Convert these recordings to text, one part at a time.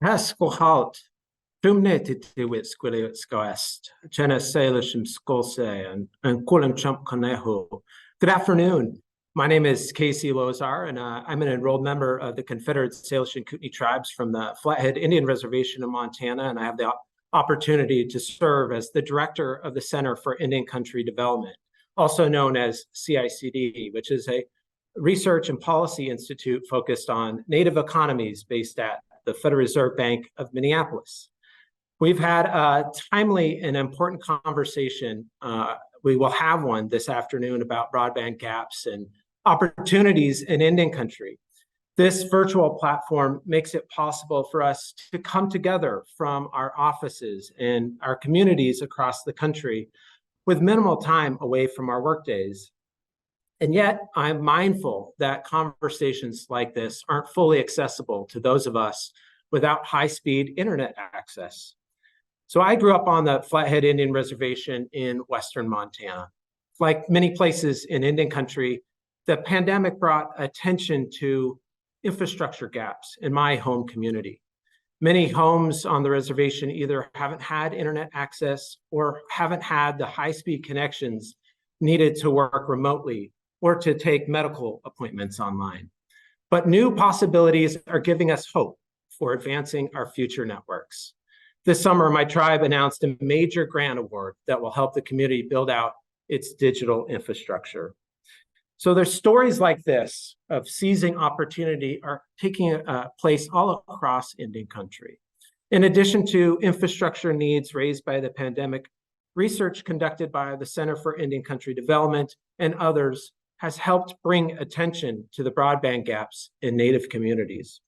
Hascohalt, Tumnetitiwit Squiliot Scoest, Chena Salishim Skolse, and Kulam Chump Conejo. Good afternoon. My name is Casey Lozar, and I'm an enrolled member of the Confederate Salish and Kootenai tribes from the Flathead Indian Reservation in Montana, and I have the opportunity to serve as the director of the Center for Indian Country Development, also known as CICD, which is a research and policy institute focused on native economies based at the Federal Reserve Bank of Minneapolis. We've had a timely and important conversation. We will have one this afternoon about broadband gaps and opportunities in Indian country. This virtual platform makes it possible for us to come together from our offices and our communities across the country with minimal time away from our workdays. And yet, I'm mindful that conversations like this aren't fully accessible to those of us without high-speed internet access. So I grew up on the Flathead Indian Reservation in Western Montana. Like many places in Indian country, the pandemic brought attention to infrastructure gaps in my home community. Many homes on the reservation either haven't had internet access or haven't had the high-speed connections needed to work remotely or to take medical appointments online. But new possibilities are giving us hope for advancing our future networks. This summer, my tribe announced a major grant award that will help the community build out its digital infrastructure. So there's stories like this of seizing opportunity are taking place all across Indian country. In addition to infrastructure needs raised by the pandemic, research conducted by the Center for Indian Country Development and others has helped bring attention to the broadband gaps in Native communities.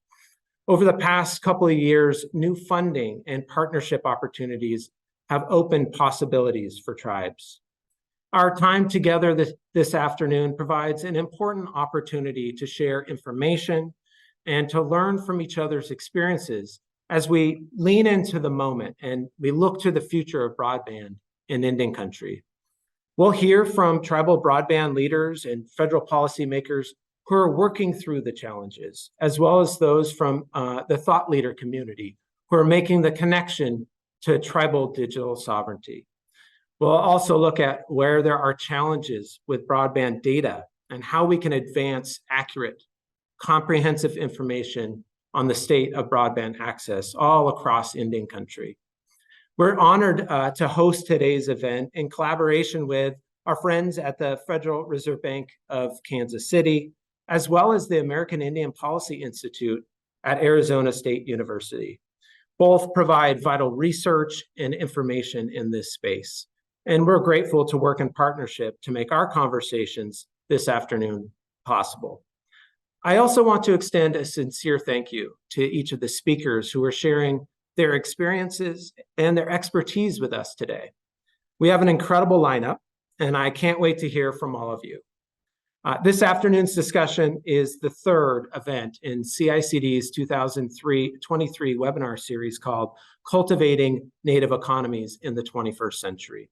Over the past couple of years, new funding and partnership opportunities have opened possibilities for tribes. Our time together this afternoon provides an important opportunity to share information and to learn from each other's experiences as we lean into the moment and we look to the future of broadband in Indian country. We'll hear from tribal broadband leaders and federal policymakers who are working through the challenges, as well as those from the thought leader community who are making the connection to tribal digital sovereignty. We'll also look at where there are challenges with broadband data and how we can advance accurate, comprehensive information on the state of broadband access all across Indian country. We're honored to host today's event in collaboration with our friends at the Federal Reserve Bank of Kansas City, as well as the American Indian Policy Institute at Arizona State University. Both provide vital research and information in this space. And we're grateful to work in partnership to make our conversations this afternoon possible. I also want to extend a sincere thank you to each of the speakers who are sharing their experiences and their expertise with us today. We have an incredible lineup, and I can't wait to hear from all of you. This afternoon's discussion is the third event in CICD's 2023 webinar series called Cultivating Native Economies in the 21st Century.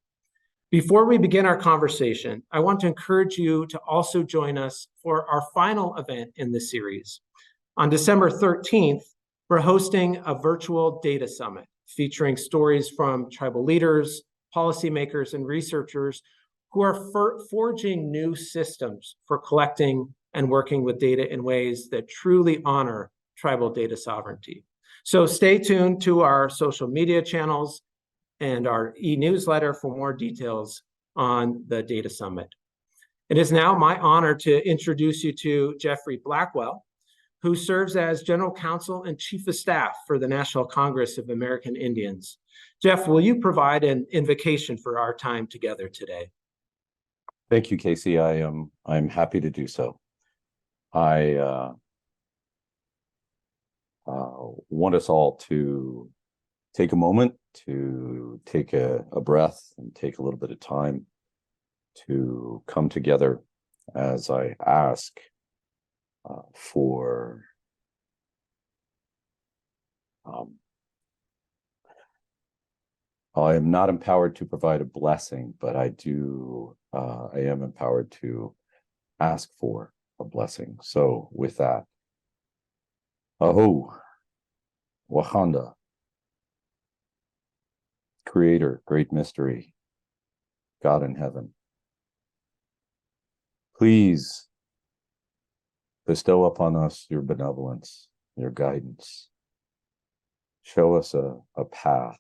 Before we begin our conversation, I want to encourage you to also join us for our final event in the series. On December 13th, we're hosting a virtual data summit featuring stories from tribal leaders, policymakers, and researchers who are forging new systems for collecting and working with data in ways that truly honor tribal data sovereignty. So stay tuned to our social media channels and our e-newsletter for more details on the data summit. It is now my honor to introduce you to Jeffrey Blackwell, who serves as General Counsel and Chief of Staff for the National Congress of American Indians. Jeff, will you provide an invocation for our time together today? Thank you, Casey. I'm happy to do so. I want us all to take a moment to take a breath and take a little bit of time to come together as I ask for I am not empowered to provide a blessing, but I am empowered to ask for a blessing. So with that, aho, Wakanda, Creator, Great Mystery, God in Heaven, please bestow upon us your benevolence, your guidance. Show us a path.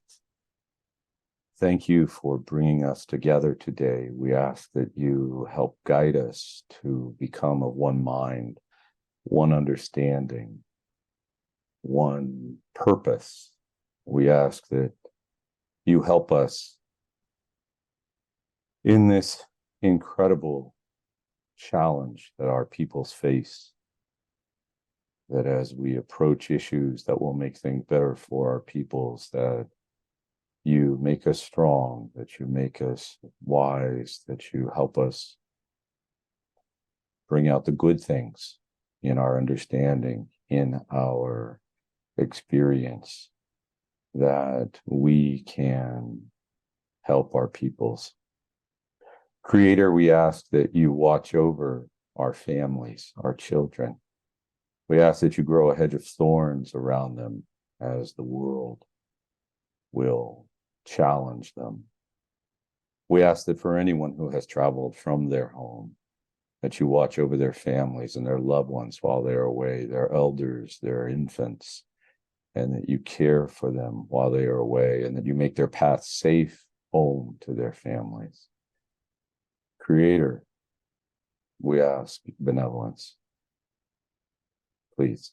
Thank you for bringing us together today. We ask that you help guide us to become of one mind, one understanding, one purpose. We ask that you help us in this incredible challenge that our peoples face, that as we approach issues that will make things better for our peoples, that you make us strong, that you make us wise, that you help us bring out the good things in our understanding, in our experience, that we can help our peoples. Creator, we ask that you watch over our families, our children. We ask that you grow a hedge of thorns around them as the world will challenge them. We ask that for anyone who has traveled from their home, that you watch over their families and their loved ones while they're away, their elders, their infants, and that you care for them while they are away, and that you make their path safe home to their families. Creator, we ask benevolence. Please.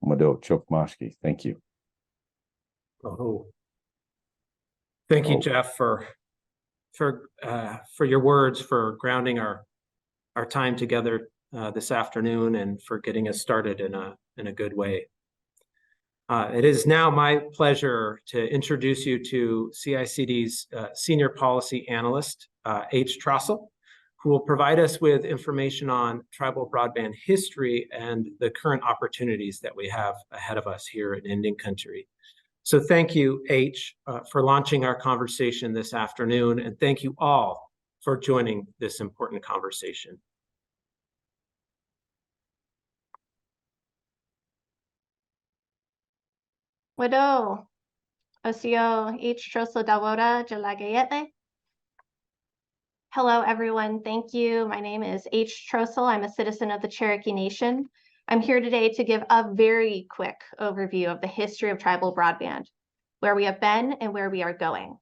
Mado Chokmashki, thank you. Oh, thank you, Jeff, for your words, for grounding our time together this afternoon, and for getting us started in a good way. It is now my pleasure to introduce you to CICD's Senior Policy Analyst, H. Trossel, who will provide us with information on tribal broadband history and the current opportunities that we have ahead of us here in Indian Country. So thank you, H, for launching our conversation this afternoon, and thank you all for joining this important conversation. Wado, Osio H. Trossel Dawoda Jalagayete. Hello, everyone. Thank you. My name is H. Trossel. I'm a citizen of the Cherokee Nation. I'm here today to give a very quick overview of the history of tribal broadband, where we have been and where we are going.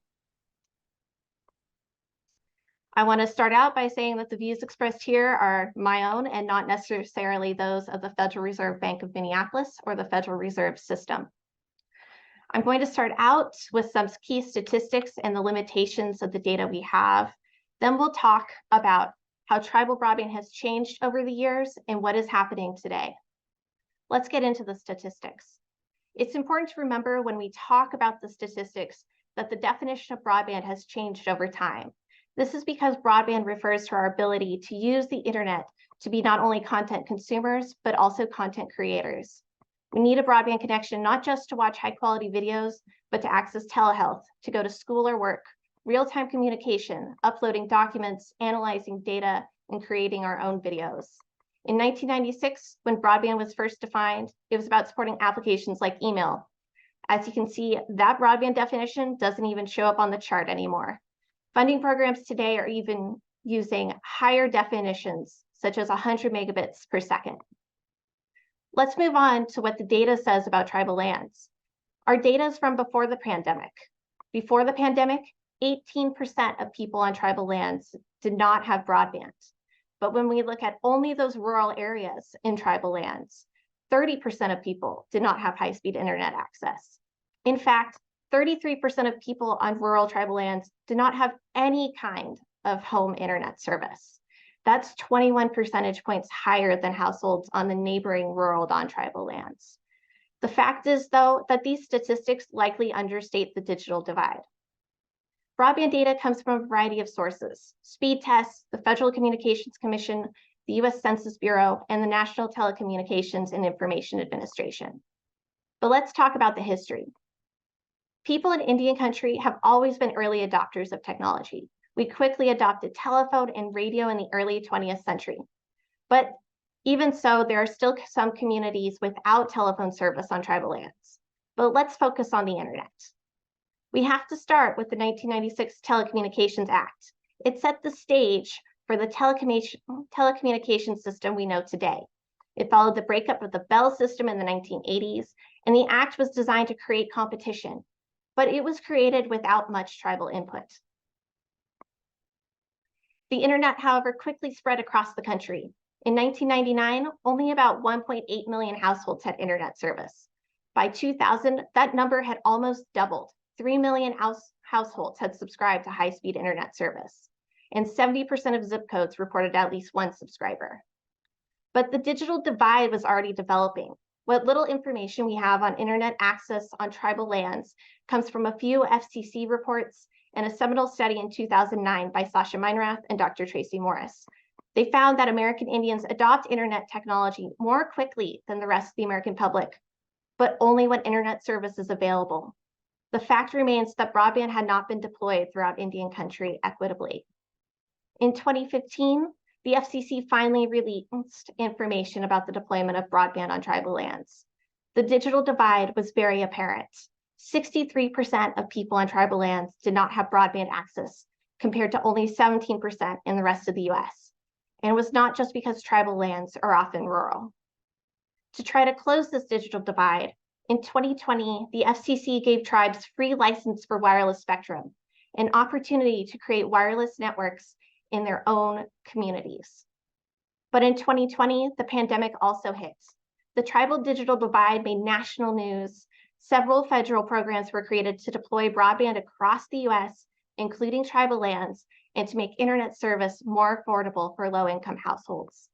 I want to start out by saying that the views expressed here are my own and not necessarily those of the Federal Reserve Bank of Minneapolis or the Federal Reserve System. I'm going to start out with some key statistics and the limitations of the data we have. Then we'll talk about how tribal broadband has changed over the years and what is happening today. Let's get into the statistics. It's important to remember when we talk about the statistics that the definition of broadband has changed over time. This is because broadband refers to our ability to use the internet to be not only content consumers, but also content creators. We need a broadband connection not just to watch high-quality videos, but to access telehealth, to go to school or work, real-time communication, uploading documents, analyzing data, and creating our own videos. In 1996, when broadband was first defined, it was about supporting applications like email. As you can see, that broadband definition doesn't even show up on the chart anymore. Funding programs today are even using higher definitions, such as 100 megabits per second. Let's move on to what the data says about tribal lands. Our data is from before the pandemic. Before the pandemic, 18% of people on tribal lands did not have broadband. But when we look at only those rural areas in tribal lands, 30% of people did not have high-speed internet access. In fact, 33% of people on rural tribal lands did not have any kind of home internet service. That's 21 percentage points higher than households on the neighboring rural non-tribal lands. The fact is, though, that these statistics likely understate the digital divide. Broadband data comes from a variety of sources: speed tests, the Federal Communications Commission, the US Census Bureau, and the National Telecommunications and Information Administration. But let's talk about the history. People in Indian Country have always been early adopters of technology. We quickly adopted telephone and radio in the early 20th century. But Even so, there are still some communities without telephone service on tribal lands. But let's focus on the internet. We have to start with the 1996 Telecommunications Act. It set the stage for the telecommunications system we know today. It followed the breakup of the Bell system in the 1980s, and the act was designed to create competition, but it was created without much tribal input. The internet, however, quickly spread across the country. In 1999, only about 1.8 million households had internet service. By 2000, that number had almost doubled. 3 million households had subscribed to high-speed internet service, and 70% of zip codes reported at least one subscriber. But the digital divide was already developing. What little information we have on internet access on tribal lands comes from a few FCC reports and a seminal study in 2009 by Sasha Meinrath and Dr. Tracy Morris. They found that American Indians adopt internet technology more quickly than the rest of the American public, but only when internet service is available. The fact remains that broadband had not been deployed throughout Indian country equitably. In 2015, the FCC finally released information about the deployment of broadband on tribal lands. The digital divide was very apparent. 63% of people on tribal lands did not have broadband access, compared to only 17% in the rest of the US. And it was not just because tribal lands are often rural. To try to close this digital divide, in 2020, the FCC gave tribes free license for wireless spectrum, an opportunity to create wireless networks in their own communities. But in 2020, the pandemic also hit. The tribal digital divide made national news. Several federal programs were created to deploy broadband across the US, including tribal lands, and to make internet service more affordable for low-income households.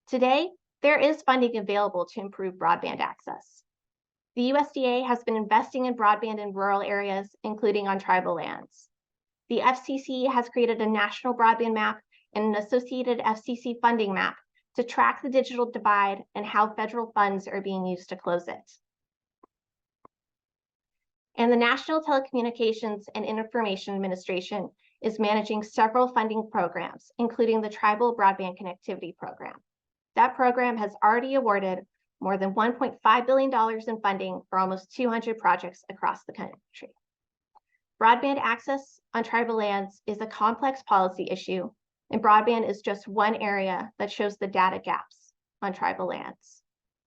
Today, there is funding available to improve broadband access. The USDA has been investing in broadband in rural areas, including on tribal lands. The FCC has created a national broadband map and an associated FCC funding map to track the digital divide and how federal funds are being used to close it. And the National Telecommunications and Information Administration is managing several funding programs, including the Tribal Broadband Connectivity Program. That program has already awarded more than $1.5 billion in funding for almost 200 projects across the country. Broadband access on tribal lands is a complex policy issue, and broadband is just one area that shows the data gaps on tribal lands.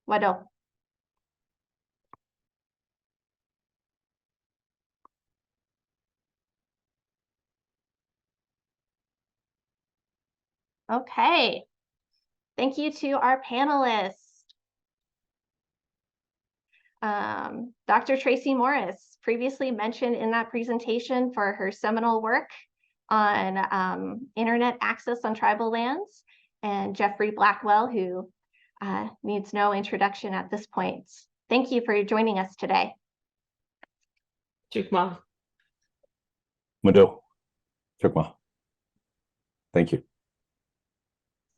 Wado. Okay, thank you to our panelists. Dr. Tracy Morris, previously mentioned in that presentation for her seminal work on internet access on tribal lands, and Jeffrey Blackwell, who needs no introduction at this point. Thank you for joining us today. Chukma. Mado. Chukma. Thank you.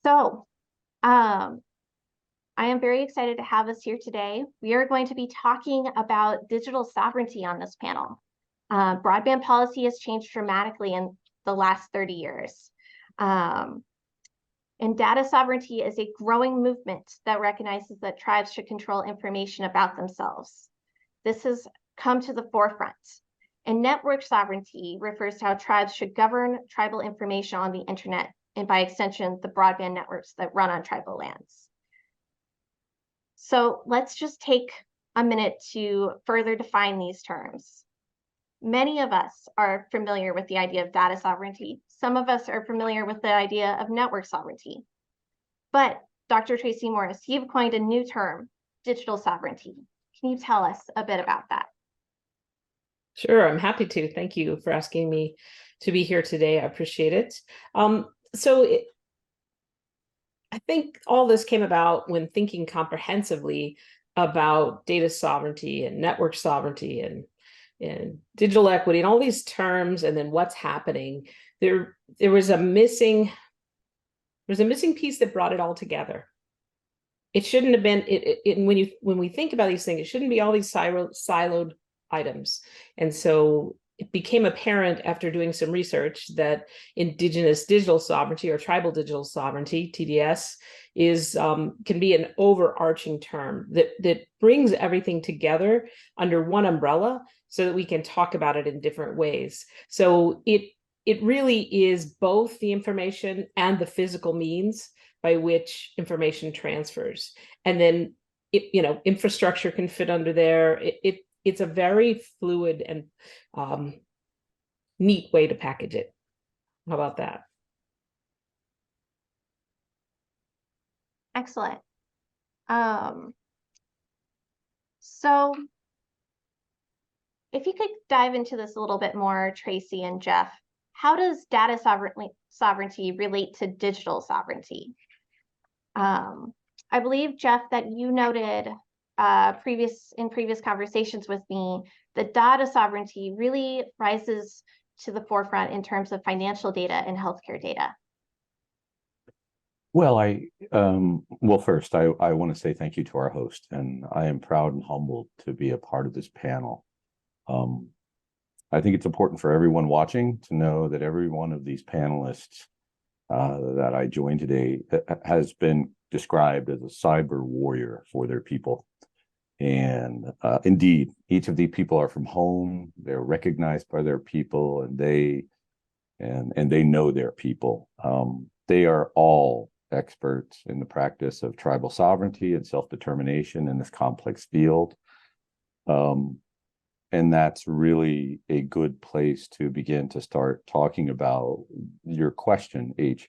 So, I am very excited to have us here today. We are going to be talking about digital sovereignty on this panel. Broadband policy has changed dramatically in the last 30 years. And data sovereignty is a growing movement that recognizes that tribes should control information about themselves. This has come to the forefront. And network sovereignty refers to how tribes should govern tribal information on the internet, and by extension, the broadband networks that run on tribal lands. So let's just take a minute to further define these terms. Many of us are familiar with the idea of data sovereignty. Some of us are familiar with the idea of network sovereignty. But Dr. Tracy Morris, you've coined a new term, digital sovereignty. Can you tell us a bit about that? Sure, I'm happy to. Thank you for asking me to be here today. I appreciate it. I think all this came about when thinking comprehensively about data sovereignty and network sovereignty and digital equity and all these terms, and then what's happening. There was a missing piece that brought it all together. It shouldn't have been when we think about these things, it shouldn't be all these siloed items. And so it became apparent after doing some research that indigenous digital sovereignty or tribal digital sovereignty, TDS, is can be an overarching term that brings everything together under one umbrella so that we can talk about it in different ways. So it really is both the information and the physical means by which information transfers. And then infrastructure can fit under there. It's a very fluid and neat way to package it. How about that? Excellent. So if you could dive into this a little bit more, Tracy and Jeff, how does data sovereignty relate to digital sovereignty? I believe, Jeff, that you noted in previous conversations with me that data sovereignty really rises to the forefront in terms of financial data and healthcare data. Well, first, I want to say thank you to our host, and I am proud and humbled to be a part of this panel. I think it's important for everyone watching to know that every one of these panelists that I joined today has been described as a cyber warrior for their people. And indeed, each of these people are from home, they're recognized by their people, and they know their people. They are all experts in the practice of tribal sovereignty and self-determination in this complex field. And that's really a good place to begin to start talking about your question, H.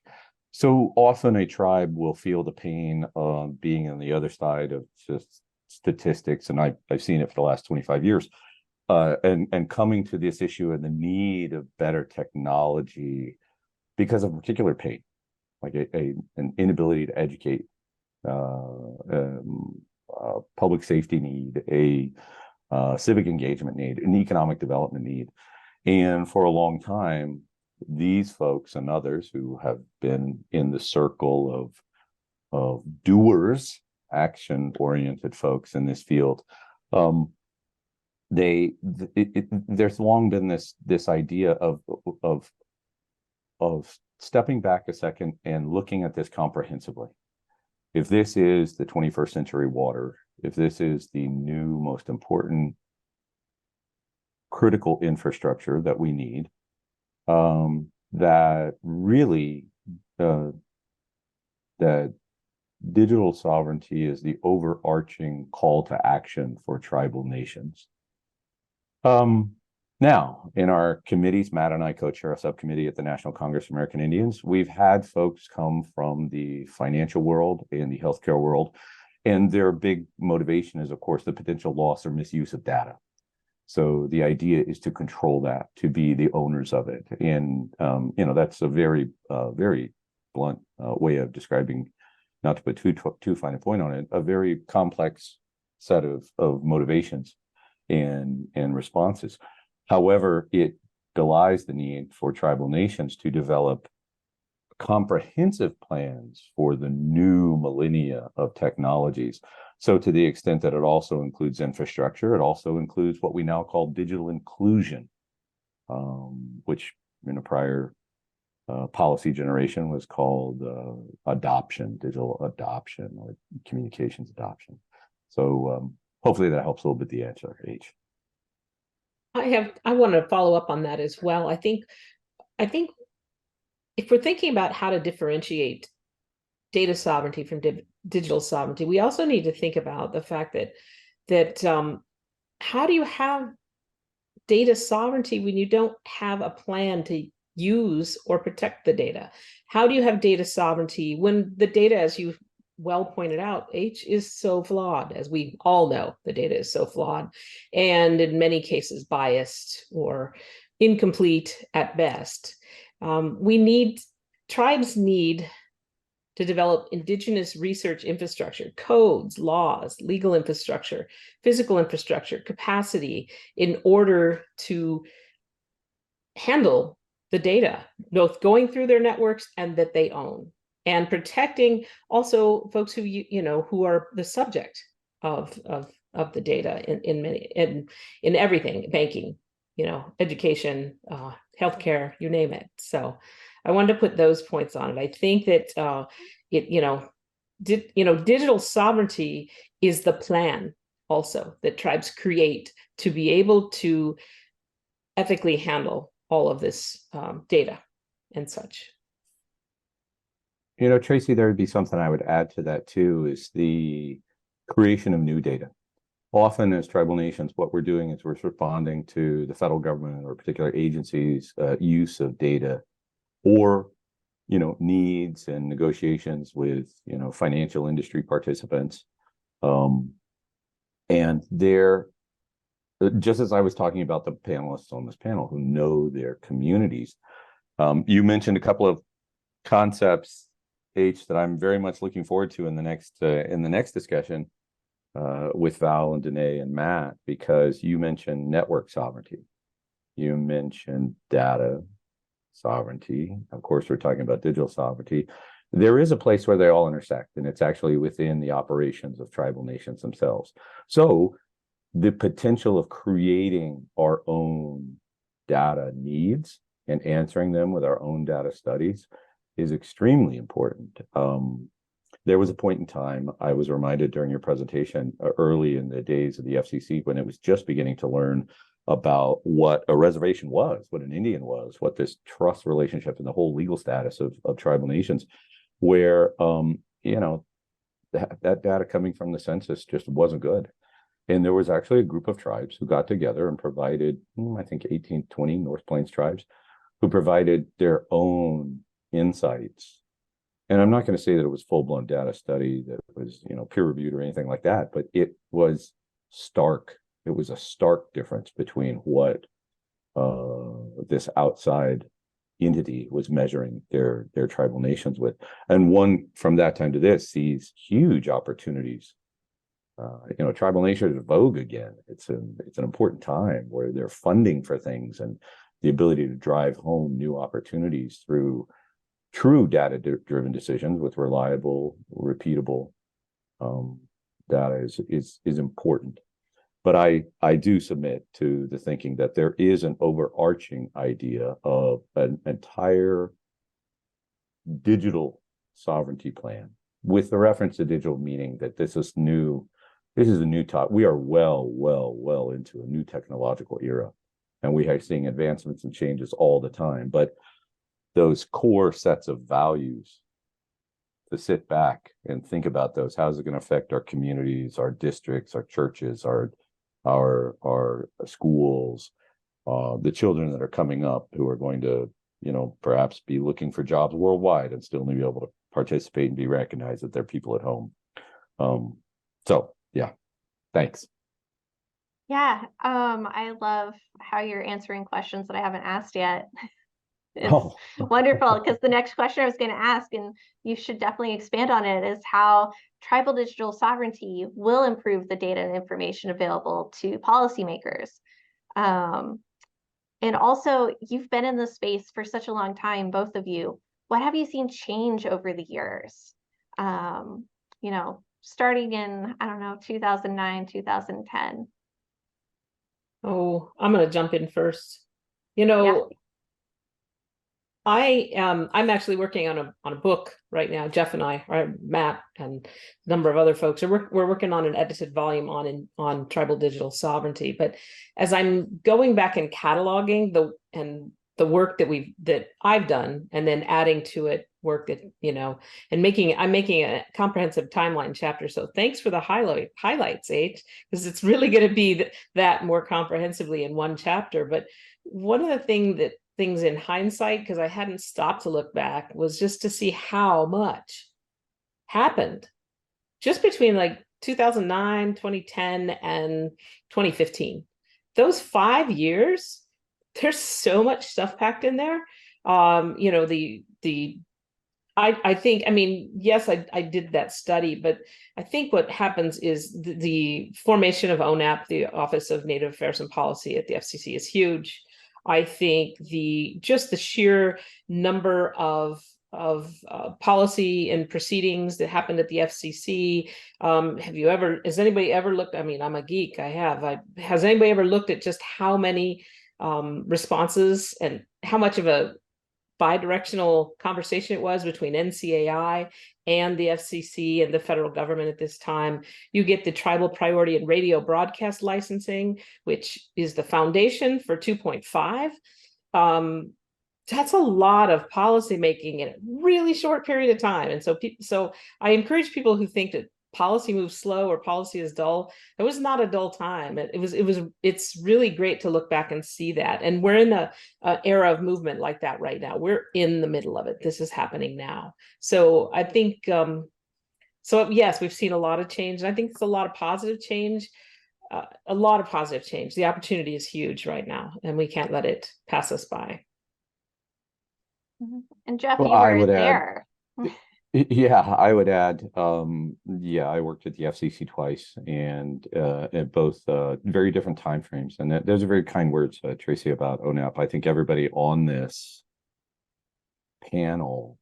So often a tribe will feel the pain of being on the other side of just statistics, and I've seen it for the last 25 years, and coming to this issue and the need of better technology because of a particular pain, like an inability to educate, public safety need, a civic engagement need, an economic development need. And for a long time, these folks and others who have been in the circle of doers, action-oriented folks in this field, there's long been this idea of stepping back a second and looking at this comprehensively. If this is the 21st century water, if this is the new most important critical infrastructure that we need, that really that digital sovereignty is the overarching call to action for tribal nations. Now, in our committees, Matt and I co-chair a subcommittee at the National Congress of American Indians. We've had folks come from the financial world and the healthcare world, and their big motivation is, of course, the potential loss or misuse of data. So the idea is to control that, to be the owners of it. And, that's a very, very blunt way of describing, not to put too fine a point on it, a very complex set of motivations and responses. However, it belies the need for tribal nations to develop comprehensive plans for the new millennia of technologies. So to the extent that it also includes infrastructure, it also includes what we now call digital inclusion, which in a prior policy generation was called adoption, digital adoption, or communications adoption. So hopefully that helps a little bit the answer, H. I want to follow up on that as well. I think if we're thinking about how to differentiate data sovereignty from digital sovereignty, we also need to think about the fact that how do you have data sovereignty when you don't have a plan to use or protect the data? How do you have data sovereignty when the data, as you well pointed out, H, is so flawed? As we all know, the data is so flawed and in many cases biased or incomplete at best. Tribes need to develop indigenous research infrastructure, codes, laws, legal infrastructure, physical infrastructure, capacity in order to handle the data, both going through their networks and that they own, and protecting also folks who who are the subject of the data in everything, banking, education, healthcare, you name it. So I wanted to put those points on it. I think that digital sovereignty is the plan also that tribes create to be able to ethically handle all of this data and such. Tracy, there would be something I would add to that too, is the creation of new data. Often as tribal nations, what we're doing is we're responding to the federal government or particular agencies' use of data, or needs and negotiations with financial industry participants. And they're, just as I was talking about the panelists on this panel who know their communities, you mentioned a couple of concepts, H, that I'm very much looking forward to in the next discussion with Val and Danae and Matt, because you mentioned network sovereignty, you mentioned data sovereignty. Of course, we're talking about digital sovereignty. There is a place where they all intersect, and it's actually within the operations of tribal nations themselves. So the potential of creating our own data needs and answering them with our own data studies is extremely important. There was a point in time, I was reminded during your presentation early in the days of the FCC, when it was just beginning to learn about what a reservation was, what an Indian was, what this trust relationship and the whole legal status of tribal nations, where that data coming from the census just wasn't good. And there was actually a group of tribes who got together and provided, I think 18, 20 North Plains tribes, who provided their own insights. And I'm not going to say that it was full-blown data study that was, peer-reviewed or anything like that, but it was stark. It was a stark difference between what this outside entity was measuring their tribal nations with. And one from that time to this sees huge opportunities. Tribal nations are vogue again. It's an important time where they're funding for things, and the ability to drive home new opportunities through true data-driven decisions with reliable, repeatable data is important. But I do submit to the thinking that there is an overarching idea of an entire digital sovereignty plan, with the reference to digital, meaning that this is new. This is a new top. We are well into a new technological era, and we are seeing advancements and changes all the time. But those core sets of values, to sit back and think about those, how's it going to affect our communities, our districts, our churches, our schools, the children that are coming up who are going to, perhaps be looking for jobs worldwide and still be able to participate and be recognized that they're people at home. So yeah, thanks. Yeah, I love how you're answering questions that I haven't asked yet. It's wonderful, because the next question I was going to ask, and you should definitely expand on it, is how tribal digital sovereignty will improve the data and information available to policymakers. And also, you've been in this space for such a long time, both of you. What have you seen change over the years? Starting in, 2009, 2010. Oh, I'm going to jump in first. Yeah. I'm actually working on a book right now. Jeff and I, Matt and a number of other folks, we're working on an edited volume on tribal digital sovereignty. But as I'm going back and cataloging the work that I've done, and then adding to it work that and I'm making a comprehensive timeline chapter. So thanks for the highlights, H, because it's really going to be that more comprehensively in one chapter. But one of the things in hindsight, because I hadn't stopped to look back, was just to see how much happened just between like 2009, 2010, and 2015. Those 5 years, there's so much stuff packed in there. I think, yes, I did that study, but I think what happens is the formation of ONAP, the Office of Native Affairs and Policy at the FCC, is huge. I think the sheer number of policy and proceedings that happened at the FCC. Has anybody ever looked? I'm a geek. Has anybody ever looked at just how many responses and how much of a bi-directional conversation it was between NCAI and the FCC and the federal government at this time. You get the tribal priority and radio broadcast licensing, which is the foundation for 2.5. That's a lot of policy making in a really short period of time. And so I encourage people who think that policy moves slow or policy is dull. It was not a dull time. It's really great to look back and see that. And we're in a era of movement like that right now. We're in the middle of it. This is happening now. So I think, so yes, we've seen a lot of change. And I think it's a lot of positive change. The opportunity is huge right now, and we can't let it pass us by. And Jeff, Well, you I were would there. Yeah, I would add, yeah, I worked at the FCC twice, and at both very different timeframes. And those are very kind words, Tracy, about ONAP. I think everybody on this panel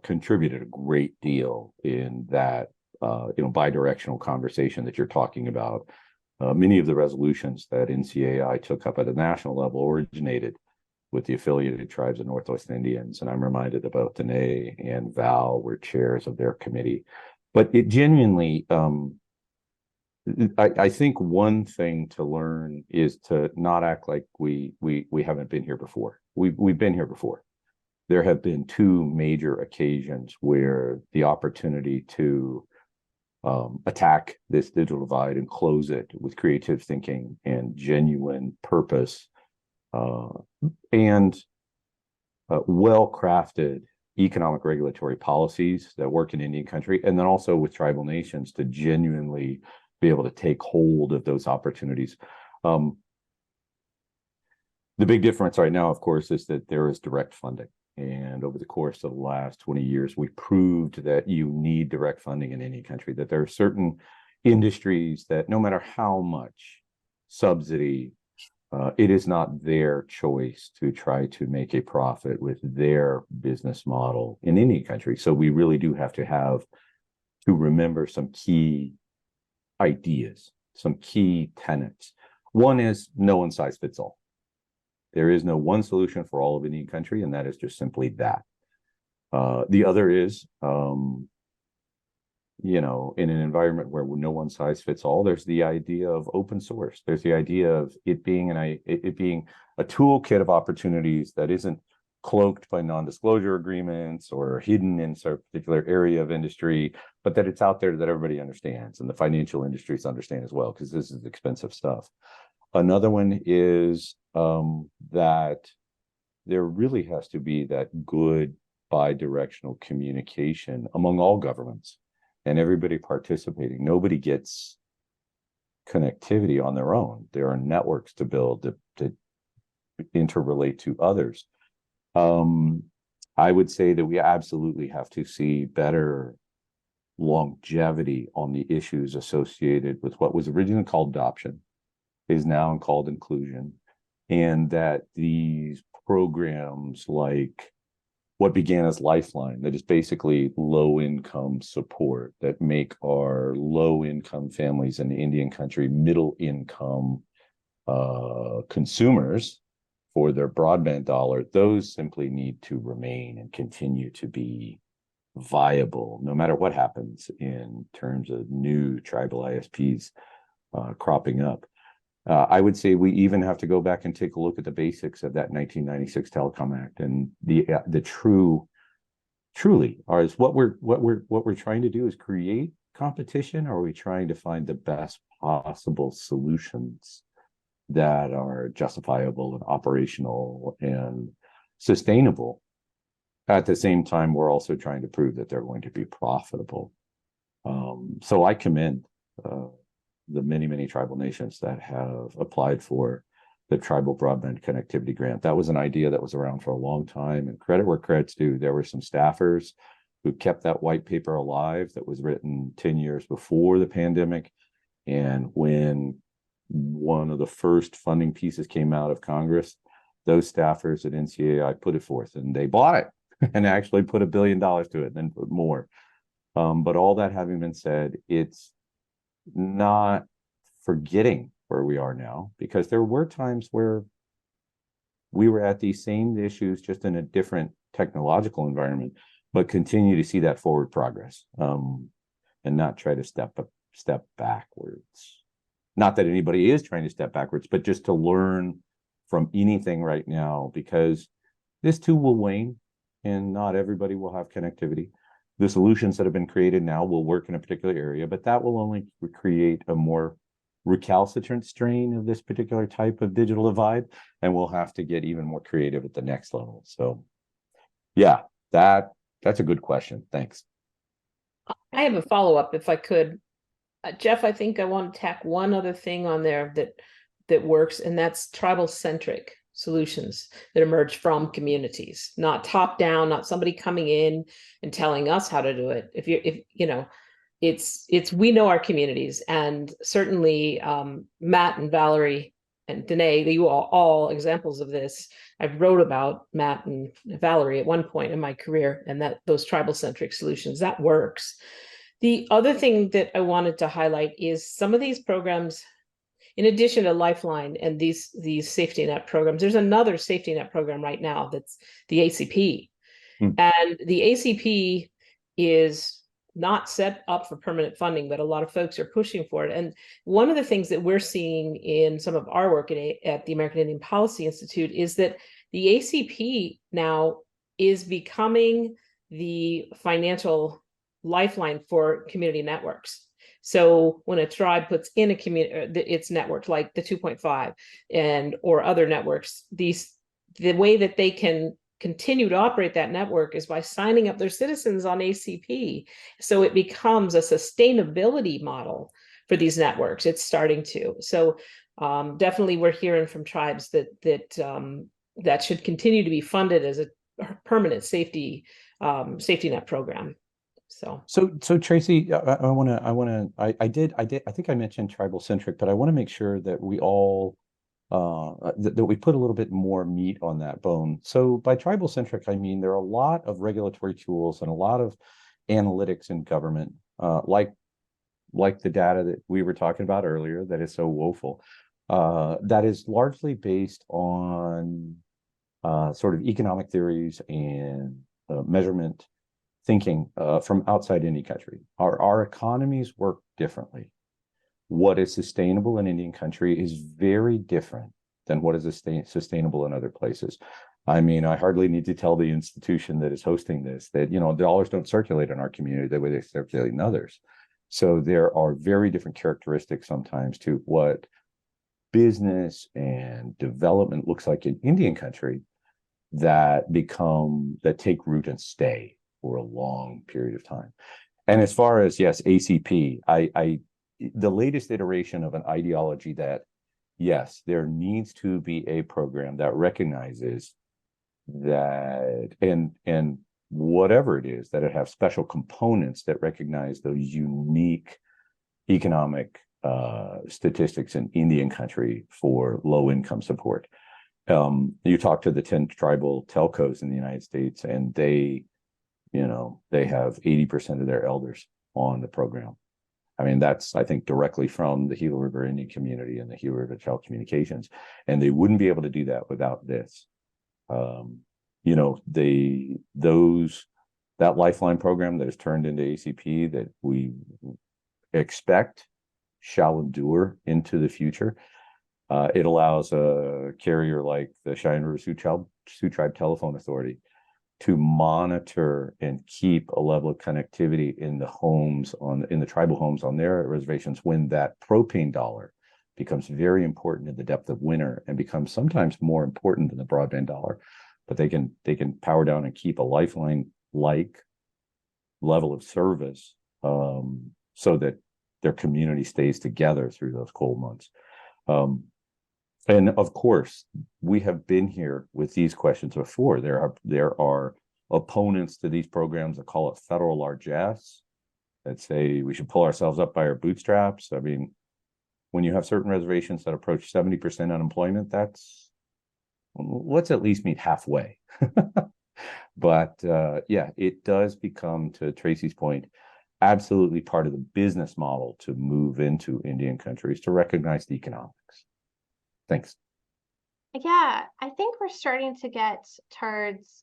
contributed a great deal in that, bi-directional conversation that you're talking about. Many of the resolutions that NCAI took up at a national level originated with the affiliated tribes of Northwest Indians. And I'm reminded that both Danae and Val were chairs of their committee. But it genuinely, I think one thing to learn is to not act like we haven't been here before. We've been here before. There have been two major occasions where the opportunity to attack this digital divide and close it with creative thinking and genuine purpose and well-crafted economic regulatory policies that work in Indian country, and then also with tribal nations to genuinely be able to take hold of those opportunities. The big difference right now, of course, is that there is direct funding. And over the course of the last 20 years, we proved that you need direct funding in any country, that there are certain industries that no matter how much subsidy, it is not their choice to try to make a profit with their business model in any country. So we really do have to remember some key ideas, some key tenets. One is no one size fits all. There is no one solution for all of any country, and that is just simply that. The other is, in an environment where no one size fits all, there's the idea of open source. There's the idea of it being a toolkit of opportunities that isn't cloaked by non-disclosure agreements or hidden in a particular area of industry, but that it's out there that everybody understands, and the financial industries understand as well, because this is expensive stuff. Another one is that there really has to be that good bi-directional communication among all governments and everybody participating. Nobody gets connectivity on their own. There are networks to build to interrelate to others. I would say that we absolutely have to see better longevity on the issues associated with what was originally called adoption, is now called inclusion, and that these programs like what began as Lifeline, that is basically low-income support that make our low-income families in the Indian country middle-income consumers for their broadband dollar, those simply need to remain and continue to be viable, no matter what happens in terms of new tribal ISPs cropping up. I would say we even have to go back and take a look at the basics of that 1996 Telecom Act, and the truly is what we're trying to do is create competition, or are we trying to find the best possible solutions that are justifiable and operational and sustainable? At the same time, we're also trying to prove that they're going to be profitable. So I commend the many tribal nations that have applied for the Tribal Broadband Connectivity Grant. That was an idea that was around for a long time, and credit where credit's due. There were some staffers who kept that white paper alive that was written 10 years before the pandemic. And when one of the first funding pieces came out of Congress, those staffers at NCAI put it forth, and they bought it and actually put $1 billion to it and then put more. But all that having been said, it's not forgetting where we are now, because there were times where we were at these same issues, just in a different technological environment, but continue to see that forward progress, and not try to step backwards. Not that anybody is trying to step backwards, but just to learn from anything right now, because this too will wane and not everybody will have connectivity. The solutions that have been created now will work in a particular area, but that will only create a more recalcitrant strain of this particular type of digital divide, and we'll have to get even more creative at the next level. So yeah, that's a good question. Thanks. I have a follow-up if I could. Jeff, I think I want to tack one other thing on there that works, and that's tribal-centric solutions that emerge from communities, not top down, not somebody coming in and telling us how to do it. If you know, it's we know our communities, and certainly Matt and Valerie and Danae, you are all examples of this. I wrote about Matt and Valerie at one point in my career, and that those tribal-centric solutions, that works. The other thing that I wanted to highlight is some of these programs, in addition to Lifeline and these safety net programs, there's another safety net program right now that's the ACP. And the ACP is not set up for permanent funding, but a lot of folks are pushing for it. And one of the things that we're seeing in some of our work at the American Indian Policy Institute is that the ACP now is becoming the financial lifeline for community networks. So when a tribe puts in a community, its network like the 2.5 and or other networks, the way that they can continue to operate that network is by signing up their citizens on ACP. So it becomes a sustainability model for these networks. It's starting to. So definitely we're hearing from tribes that should continue to be funded as a permanent safety net program. So Tracy, I think I mentioned tribal centric, but I want to make sure that we all that we put a little bit more meat on that bone. So by tribal centric, I mean there are a lot of regulatory tools and a lot of analytics in government, like the data that we were talking about earlier, that is so woeful, that is largely based on sort of economic theories and measurement thinking from outside any country. Our economies work differently. What is sustainable in Indian country is very different than what is sustainable in other places. I mean, I hardly need to tell the institution that is hosting this that, you know, dollars don't circulate in our community the way they circulate in others. So there are very different characteristics sometimes to what business and development looks like in Indian country that take root and stay for a long period of time. And as far as, yes, ACP, the latest iteration of an ideology that, yes, there needs to be a program that recognizes that, and whatever it is, that it have special components that recognize those unique economic statistics in Indian country for low income support. You talk to the 10 tribal telcos in the United States, and they have 80% of their elders on the program. I mean, that's, I think, directly from the Gila River Indian community and the Gila River Telecommunications. And they wouldn't be able to do that without this. That Lifeline program that has turned into ACP that we expect shall endure into the future. It allows a carrier like the Cheyenne River Sioux Tribe Telephone Authority to monitor and keep a level of connectivity in the tribal homes on their reservations when that propane dollar becomes very important in the depth of winter and becomes sometimes more important than the broadband dollar. But they can power down and keep a Lifeline-like level of service so that their community stays together through those cold months. And of course, we have been here with these questions before. There are opponents to these programs that call it federal largesse, that say we should pull ourselves up by our bootstraps. I mean, when you have certain reservations that approach 70% unemployment, let's at least meet halfway. But yeah, it does become, to Tracy's point, absolutely part of the business model to move into Indian countries to recognize the economics. Thanks. Yeah, I think we're starting to get towards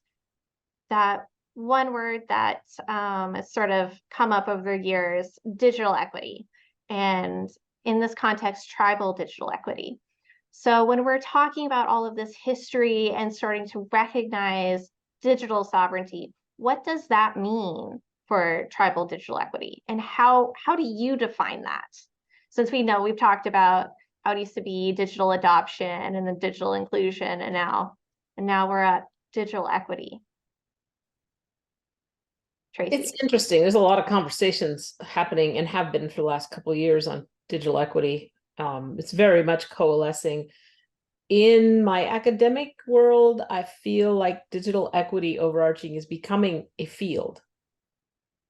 that one word that has sort of come up over years, digital equity. And in this context, tribal digital equity. So when we're talking about all of this history and starting to recognize digital sovereignty, what does that mean for tribal digital equity? And how do you define that? Since we know we've talked about how it used to be digital adoption and then digital inclusion, and now we're at digital equity. Tracy. It's interesting. There's a lot of conversations happening and have been for the last couple of years on digital equity. It's very much coalescing. In my academic world, I feel like digital equity overarching is becoming a field.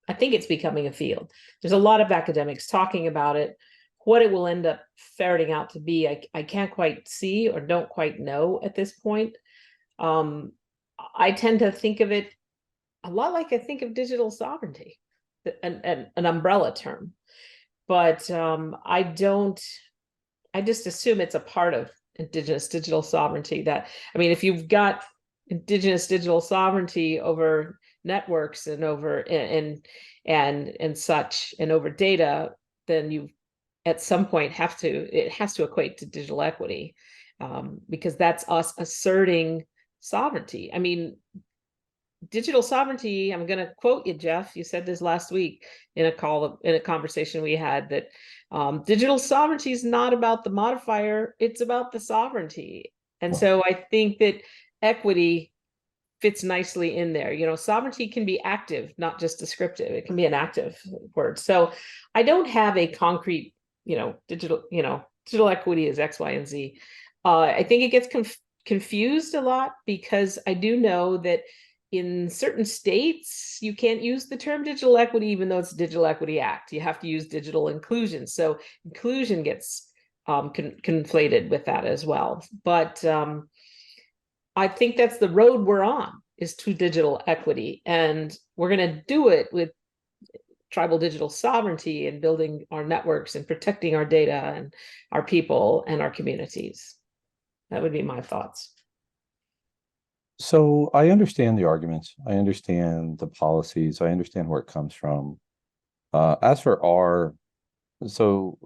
I think it's becoming a field. There's a lot of academics talking about it. What it will end up ferreting out to be, I can't quite see or don't quite know at this point. I tend to think of it a lot like I think of digital sovereignty, an umbrella term. But I just assume it's a part of indigenous digital sovereignty. That, I mean, if you've got indigenous digital sovereignty over networks and over and such and over data, then you at some point it has to equate to digital equity, because that's us asserting sovereignty. I mean, digital sovereignty, I'm going to quote you, Jeff. You said this last week in a conversation we had, that digital sovereignty is not about the modifier, it's about the sovereignty. And so I think that equity fits nicely in there. You know, sovereignty can be active, not just descriptive. It can be an active word. So I don't have a concrete, digital equity is X, Y, and Z. I think it gets confused a lot, because I do know that in certain states, you can't use the term digital equity, even though it's Digital Equity Act. You have to use digital inclusion. So inclusion gets conflated with that as well. But I think that's the road we're on, is to digital equity. And we're going to do it with tribal digital sovereignty and building our networks and protecting our data and our people and our communities. That would be my thoughts. So I understand the arguments. I understand the policies. I understand where it comes from. As for so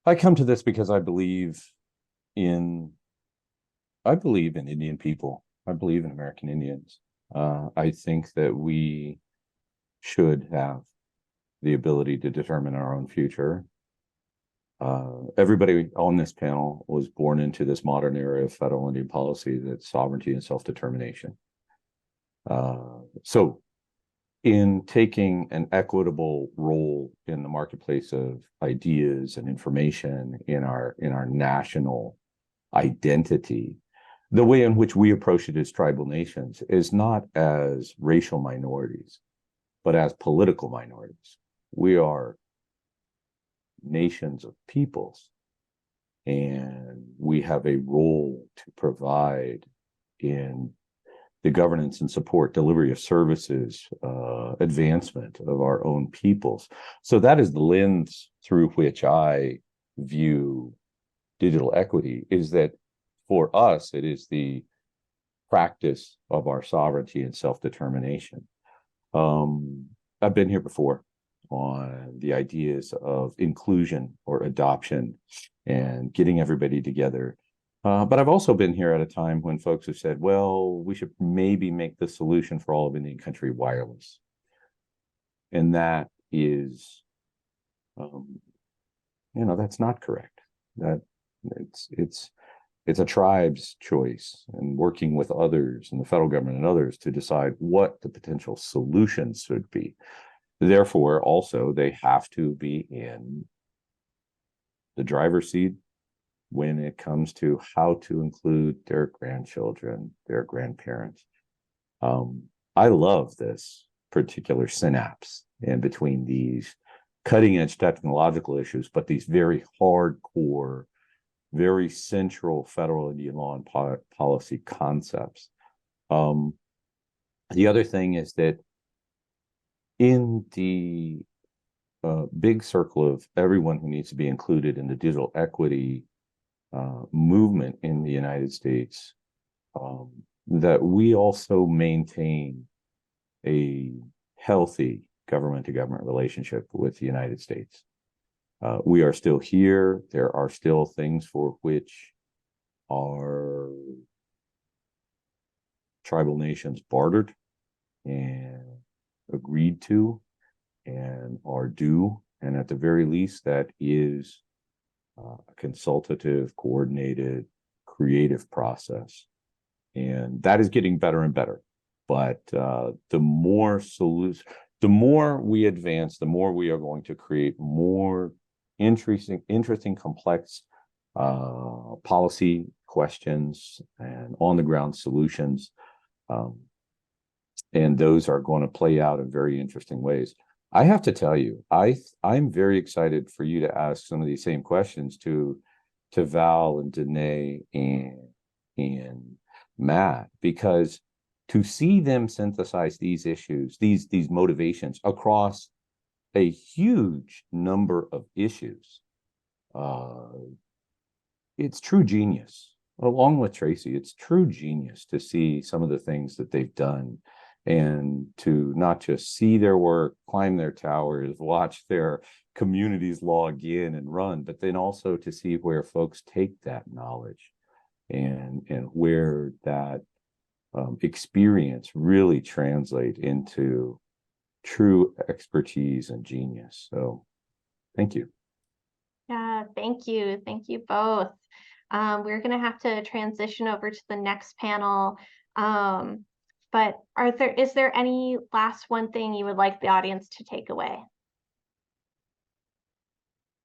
I come to this because I believe in Indian people. I believe in American Indians. I think that we should have the ability to determine our own future. Everybody on this panel was born into this modern era of federal Indian policy, that's sovereignty and self-determination. So in taking an equitable role in the marketplace of ideas and information in our national identity, the way in which we approach it as tribal nations is not as racial minorities, but as political minorities. We are nations of peoples, and we have a role to provide in the governance and support, delivery of services, advancement of our own peoples. So that is the lens through which I view digital equity, is that for us, it is the practice of our sovereignty and self-determination. I've been here before on the ideas of inclusion or adoption and getting everybody together. But I've also been here at a time when folks have said, well, we should maybe make the solution for all of Indian country wireless. And that is, that's not correct. That it's a tribe's choice, and working with others and the federal government and others to decide what the potential solutions should be. Therefore, also, they have to be in the driver's seat when it comes to how to include their grandchildren, their grandparents. I love this particular synapse in between these cutting-edge technological issues, but these very hardcore, very central federal Indian law and policy concepts. The other thing is that in the big circle of everyone who needs to be included in the digital equity movement in the United States, that we also maintain a healthy government-to-government relationship with the United States. We are still here. There are still things for which our tribal nations bartered and agreed to and are due. And at the very least, that is a consultative, coordinated, creative process. And that is getting better and better. But the more we advance, the more we are going to create more interesting, complex policy questions and on-the-ground solutions. And those are going to play out in very interesting ways. I have to tell you, I'm very excited for you to ask some of these same questions to Val and Danae and Matt, because to see them synthesize these issues, these motivations across a huge number of issues, it's true genius. Along with Tracy, it's true genius to see some of the things that they've done, and to not just see their work, climb their towers, watch their communities log in and run, but then also to see where folks take that knowledge and where that experience really translate into true expertise and genius. So thank you. Yeah, thank you. Thank you both. We're going to have to transition over to the next panel. But is there any last one thing you would like the audience to take away?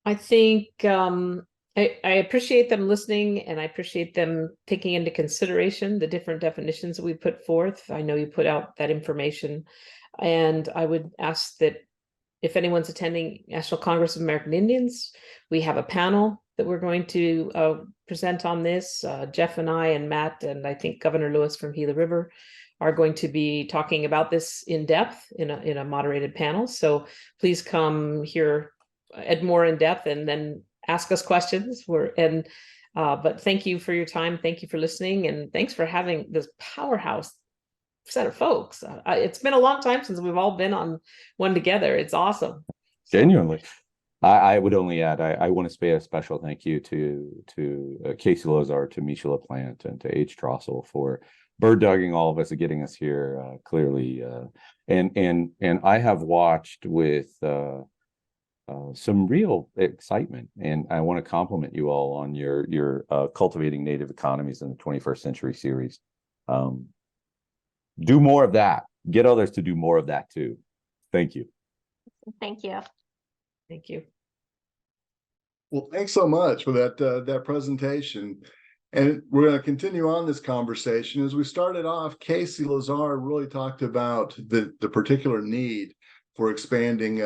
I think I appreciate them listening, and I appreciate them taking into consideration the different definitions that we put forth. I know you put out that information, and I would ask that if anyone's attending National Congress of American Indians, we have a panel that we're going to present on this. Jeff and I and Matt, and I think Governor Lewis from Gila River are going to be talking about this in depth in a moderated panel. So please come here at more in depth and then ask us questions. But thank you for your time. Thank you for listening, and thanks for having this powerhouse set of folks. It's been a long time since we've all been on one together. It's awesome. Genuinely. I would only add, I want to say a special thank you to Casey Lozar, to Misha LaPlante, and to H. Drossel for bird dogging all of us and getting us here clearly. And I have watched with some real excitement, and I want to compliment you all on your Cultivating Native Economies in the 21st Century series. Do more of that. Get others to do more of that too. Thank you. Thank you. Thank you. Well, thanks so much for that presentation. And we're going to continue on this conversation. As we started off, Casey Lozar really talked about the particular need for expanding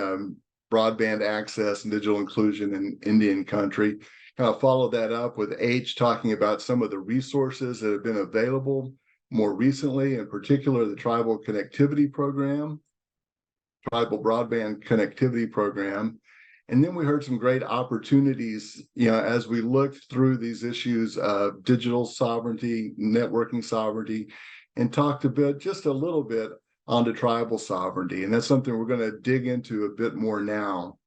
broadband access and digital inclusion in Indian country. Kind of followed that up with H talking about some of the resources that have been available more recently, in particular the Tribal Connectivity Program, Tribal Broadband Connectivity Program. And then we heard some great opportunities, as we looked through these issues of digital sovereignty, networking sovereignty, and talked just a little bit onto tribal sovereignty. And that's something we're going to dig into a bit more now.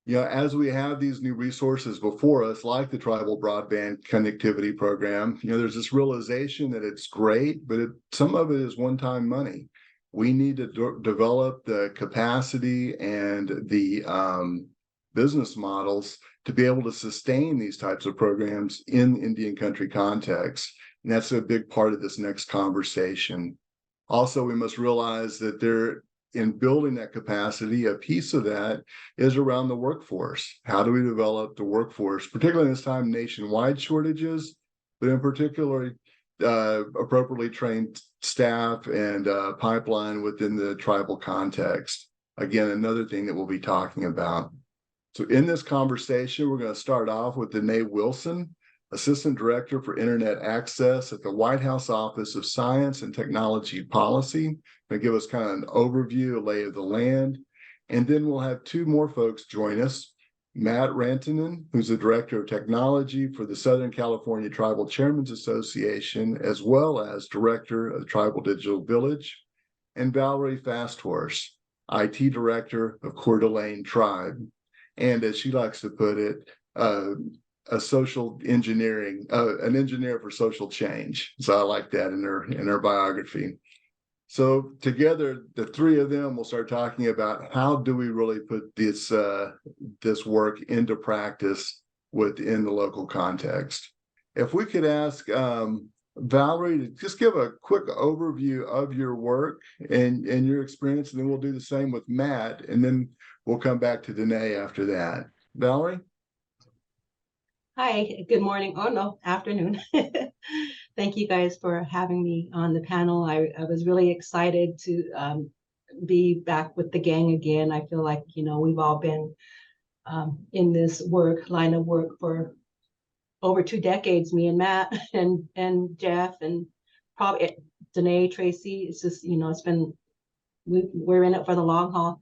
As we have these new resources before us, like the Tribal Broadband Connectivity Program, there's this realization that it's great, but some of it is one-time money. We need to develop the capacity and the business models to be able to sustain these types of programs in Indian country context. And that's a big part of this next conversation. Also, we must realize that in building that capacity, a piece of that is around the workforce. How do we develop the workforce, particularly in this time, nationwide shortages, but in particular, appropriately trained staff and pipeline within the tribal context. Again, another thing that we'll be talking about. So in this conversation, we're going to start off with Danae Wilson, Assistant Director for Internet Access at the White House Office of Science and Technology Policy. Going to give us kind of an overview, a lay of the land. And then we'll have two more folks join us. Matt Rantanen, who's the Director of Technology for the Southern California Tribal Chairmen's Association, as well as Director of Tribal Digital Village, and Valerie Fasthorse, IT Director of Coeur d'Alene Tribe, and as she likes to put it, a social engineering, an engineer for social change. So I like that in her biography. So together, the three of them will start talking about how do we really put this this work into practice within the local context. If we could ask Valerie to just give a quick overview of your work and your experience, and then we'll do the same with Matt, and then we'll come back to Danae after that. Valerie? Hi, good morning. Oh, no, afternoon. Thank you guys for having me on the panel. I was really excited to be back with the gang again. I feel like, we've all been in this line of work for over 2 decades, me and Matt and Jeff and probably Danae, Tracy. It's just, it's been, we're in it for the long haul.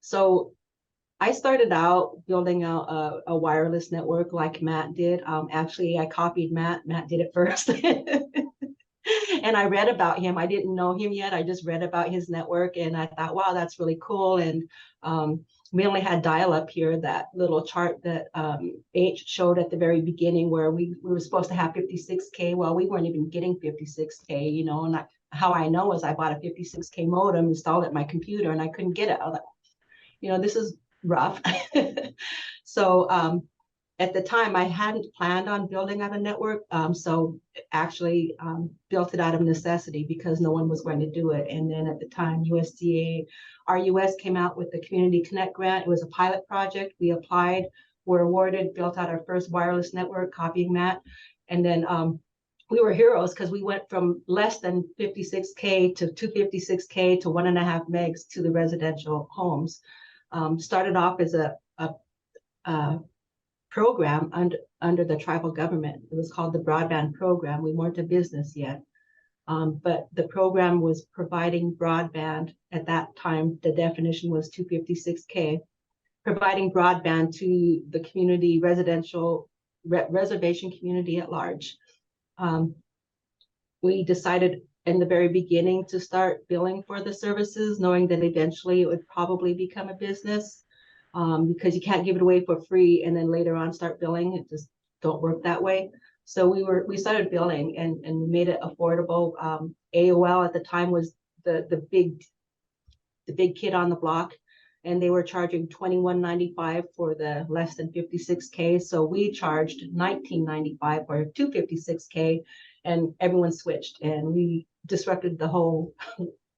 So I started out building out a wireless network like Matt did. Actually, I copied Matt. Matt did it first. And I read about him. I didn't know him yet. I just read about his network and I thought, wow, that's really cool. And we only had dial-up here, that little chart that H showed at the very beginning where we were supposed to have 56K. Well, we weren't even getting 56K, and how I know is I bought a 56K modem, installed it in my computer, and I couldn't get it. I was like, this is rough. So at the time I hadn't planned on building out a network, so actually built it out of necessity because no one was going to do it. And then at the time RUS came out with the Community Connect grant. It was a pilot project. We applied, were awarded, built out our first wireless network, copying Matt. And then we were heroes because we went from less than 56K to 256K to 1.5 megs to the residential homes. Started off as a program under the tribal government. It was called the Broadband program. We weren't a business yet, but the program was providing broadband. At that time, the definition was 256K, providing broadband to the community, reservation community at large. We decided in the very beginning to start billing for the services, knowing that eventually it would probably become a business, because you can't give it away for free and then later on start billing. It just don't work that way. So we started billing and we made it affordable. AOL at the time was the big kid on the block, and they were charging $21.95 for the less than 56K. So we charged $19.95 for 256K, and everyone switched, and we disrupted the whole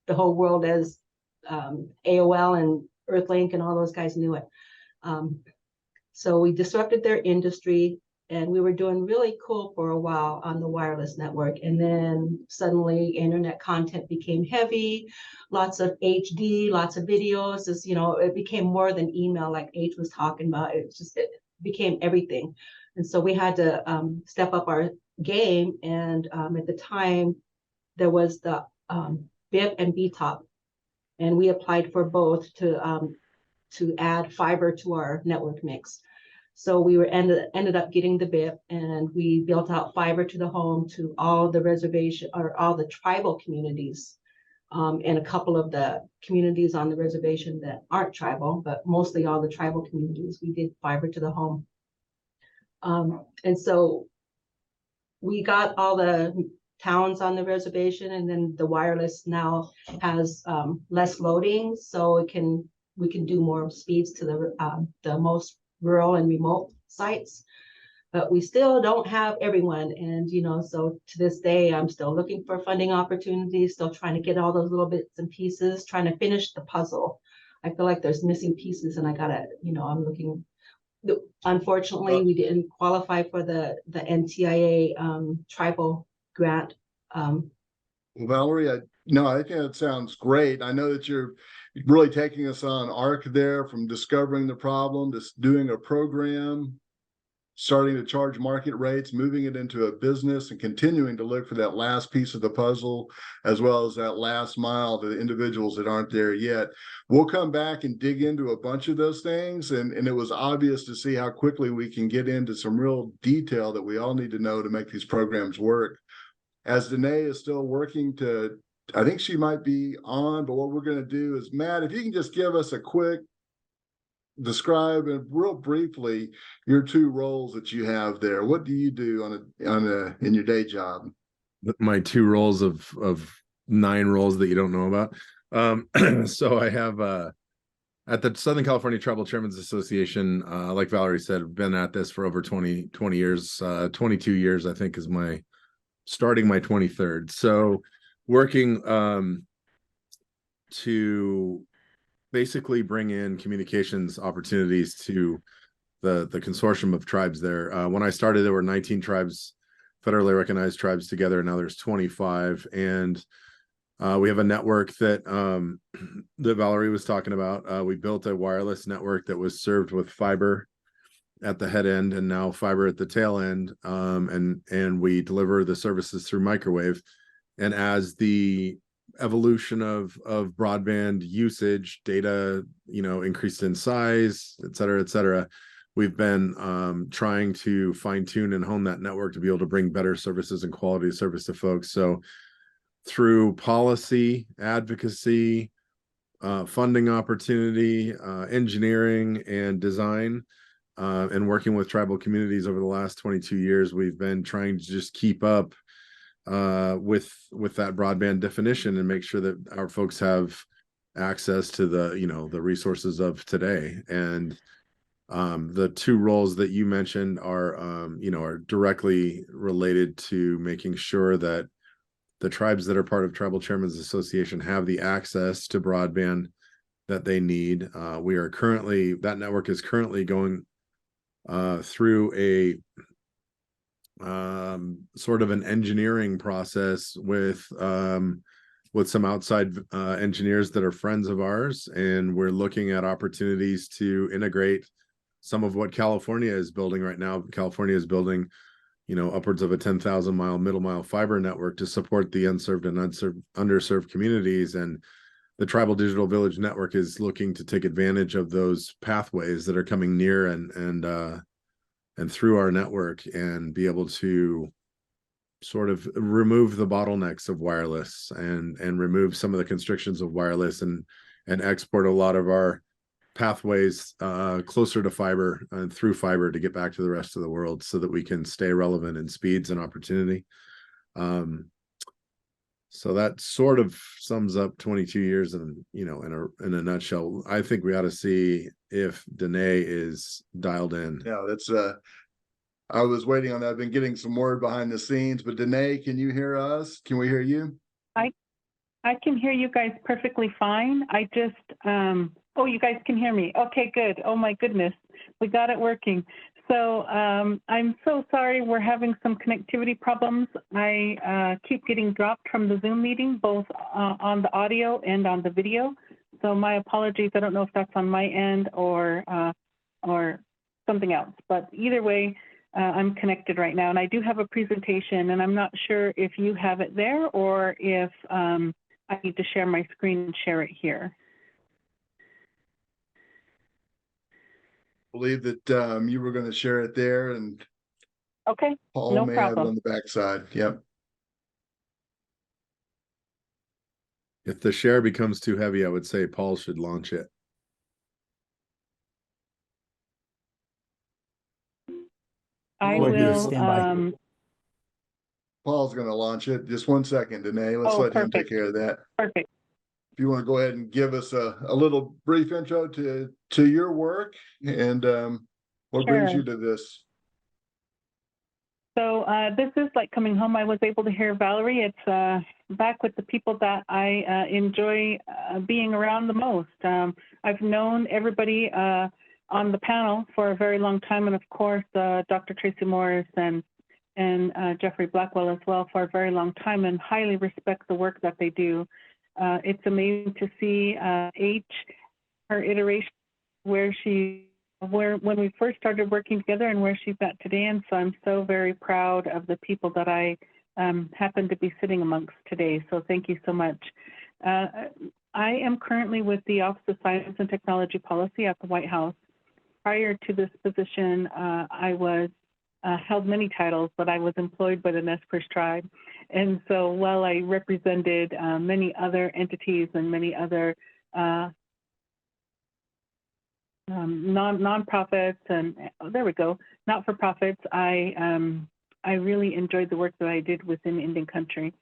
world as AOL and Earthlink and all those guys knew it. So we disrupted their industry, and we were doing really cool for a while on the wireless network. And then suddenly internet content became heavy, lots of HD, lots of videos. It became more than email, like H was talking about. It became everything. And so we had to step up our game. And at the time, there was the BIP and BTOP, and we applied for both to add fiber to our network mix. So we ended up getting the BIP, and we built out fiber to the home to all the reservation or all the tribal communities, and a couple of the communities on the reservation that aren't tribal, but mostly all the tribal communities. We did fiber to the home. And so we got all the towns on the reservation, and then the wireless now has less loading, so we can do more speeds to the most rural and remote sites. But we still don't have everyone, and so to this day I'm still looking for funding opportunities, still trying to get all those little bits and pieces, trying to finish the puzzle. I feel like there's missing pieces, and I gotta, I'm looking. Unfortunately, we didn't qualify for the NTIA tribal grant. Valerie, I think that sounds great. I know that you're really taking us on arc there, from discovering the problem to doing a program. starting to charge market rates, moving it into a business, and continuing to look for that last piece of the puzzle, as well as that last mile to the individuals that aren't there yet. We'll come back and dig into a bunch of those things, and it was obvious to see how quickly we can get into some real detail that we all need to know to make these programs work. As Danae is still working to, I think she might be on, but what we're going to do is, Matt, if you can just give us a quick describe and real briefly your two roles that you have there. What do you do in your day job? My two roles of 9 roles that you don't know about. So I have at the Southern California Tribal Chairmen's Association, like Valerie said, I've been at this for over 20 years. 22 years, I think, is starting my 23rd. So working to basically bring in communications opportunities to the consortium of tribes there. When I started, there were 19 tribes, federally recognized tribes together. Now there's 25, and we have a network that that Valerie was talking about. We built a wireless network that was served with fiber at the head end and now fiber at the tail end, and we deliver the services through microwave. And as the evolution of broadband usage, data, increased in size, et cetera, we've been trying to fine tune and hone that network to be able to bring better services and quality of service to folks. So through policy, advocacy, funding opportunity, engineering and design, and working with tribal communities over the last 22 years, we've been trying to just keep up with that broadband definition and make sure that our folks have access to the resources of today. And the two roles that you mentioned are directly related to making sure that the tribes that are part of Tribal Chairmen's Association have the access to broadband that they need. That network is currently going through a sort of an engineering process with some outside engineers that are friends of ours, and we're looking at opportunities to integrate some of what California is building right now. California is building, upwards of a 10,000 mile middle mile fiber network to support the unserved and underserved communities, and the Tribal Digital Village Network is looking to take advantage of those pathways that are coming near and through our network, and be able to sort of remove the bottlenecks of wireless and remove some of the constrictions of wireless, and export a lot of our pathways closer to fiber and through fiber to get back to the rest of the world, so that we can stay relevant in speeds and opportunity. So that sort of sums up 22 years in a nutshell. I think we ought to see if Danae is dialed in. Yeah, that's I was waiting on that. I've been getting some word behind the scenes, but Danae, can you hear us? Can we hear you? I can hear you guys perfectly fine. I just oh, you guys can hear me. Okay, good. Oh my goodness, we got it working. So I'm so sorry, we're having some connectivity problems. I keep getting dropped from the Zoom meeting, both on the audio and on the video. So my apologies. I don't know if that's on my end or something else, but either way, I'm connected right now. And I do have a presentation, and I'm not sure if you have it there or if I need to share my screen and share it here. Believe that you were going to share it there, and okay, Paul no may problem. have it on the backside. Yep. If the share becomes too heavy, I would say Paul should launch it. I We'll do a will. standby. Paul's going to launch it. Just one second, Danae. Let's let him take care of that. Perfect. If you want to go ahead and give us a little brief intro to your work and what brings you to this. So this is like coming home. I was able to hear Valerie. It's back with the people that I enjoy being around the most. I've known everybody on the panel for a very long time, and of course, Dr. Tracy Morris and Jeffrey Blackwell as well for a very long time, and highly respect the work that they do. It's amazing to see her iteration where she when we first started working together and where she's at today. And so I'm so very proud of the people that I happen to be sitting amongst today. So thank you so much. I am currently with the Office of Science and Technology Policy at the White House. Prior to this position, I was held many titles, but I was employed by the Nez Perce tribe. And so while I represented many other entities and many other nonprofits and there we go, not-for-profits, I really enjoyed the work that I did within Indian country.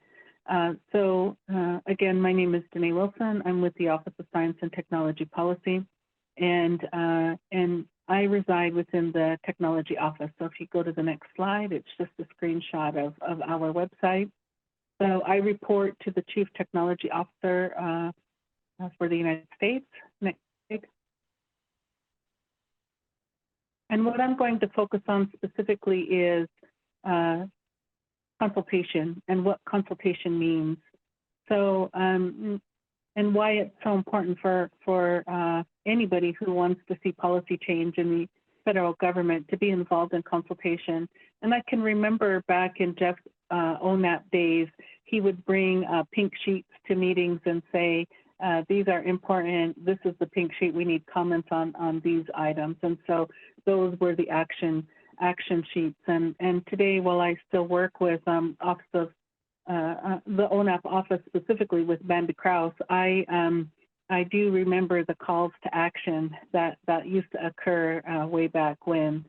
Again, my name is Danae Wilson. I'm with the Office of Science and Technology Policy, and I reside within the technology office. So if you go to the next slide, it's just a screenshot of our website. So I report to the Chief Technology Officer for the United States. Next slide. And what I'm going to focus on specifically is consultation and what consultation means. So, and why it's so important for anybody who wants to see policy change in the federal government to be involved in consultation. And I can remember back in Jeff's ONAP days, he would bring pink sheets to meetings and say, these are important, this is the pink sheet, we need comments on these items. And so those were the action sheets. And today, while I still work with Office of the ONAP office specifically with Bandy Kraus, I do remember the calls to action that used to occur way back when.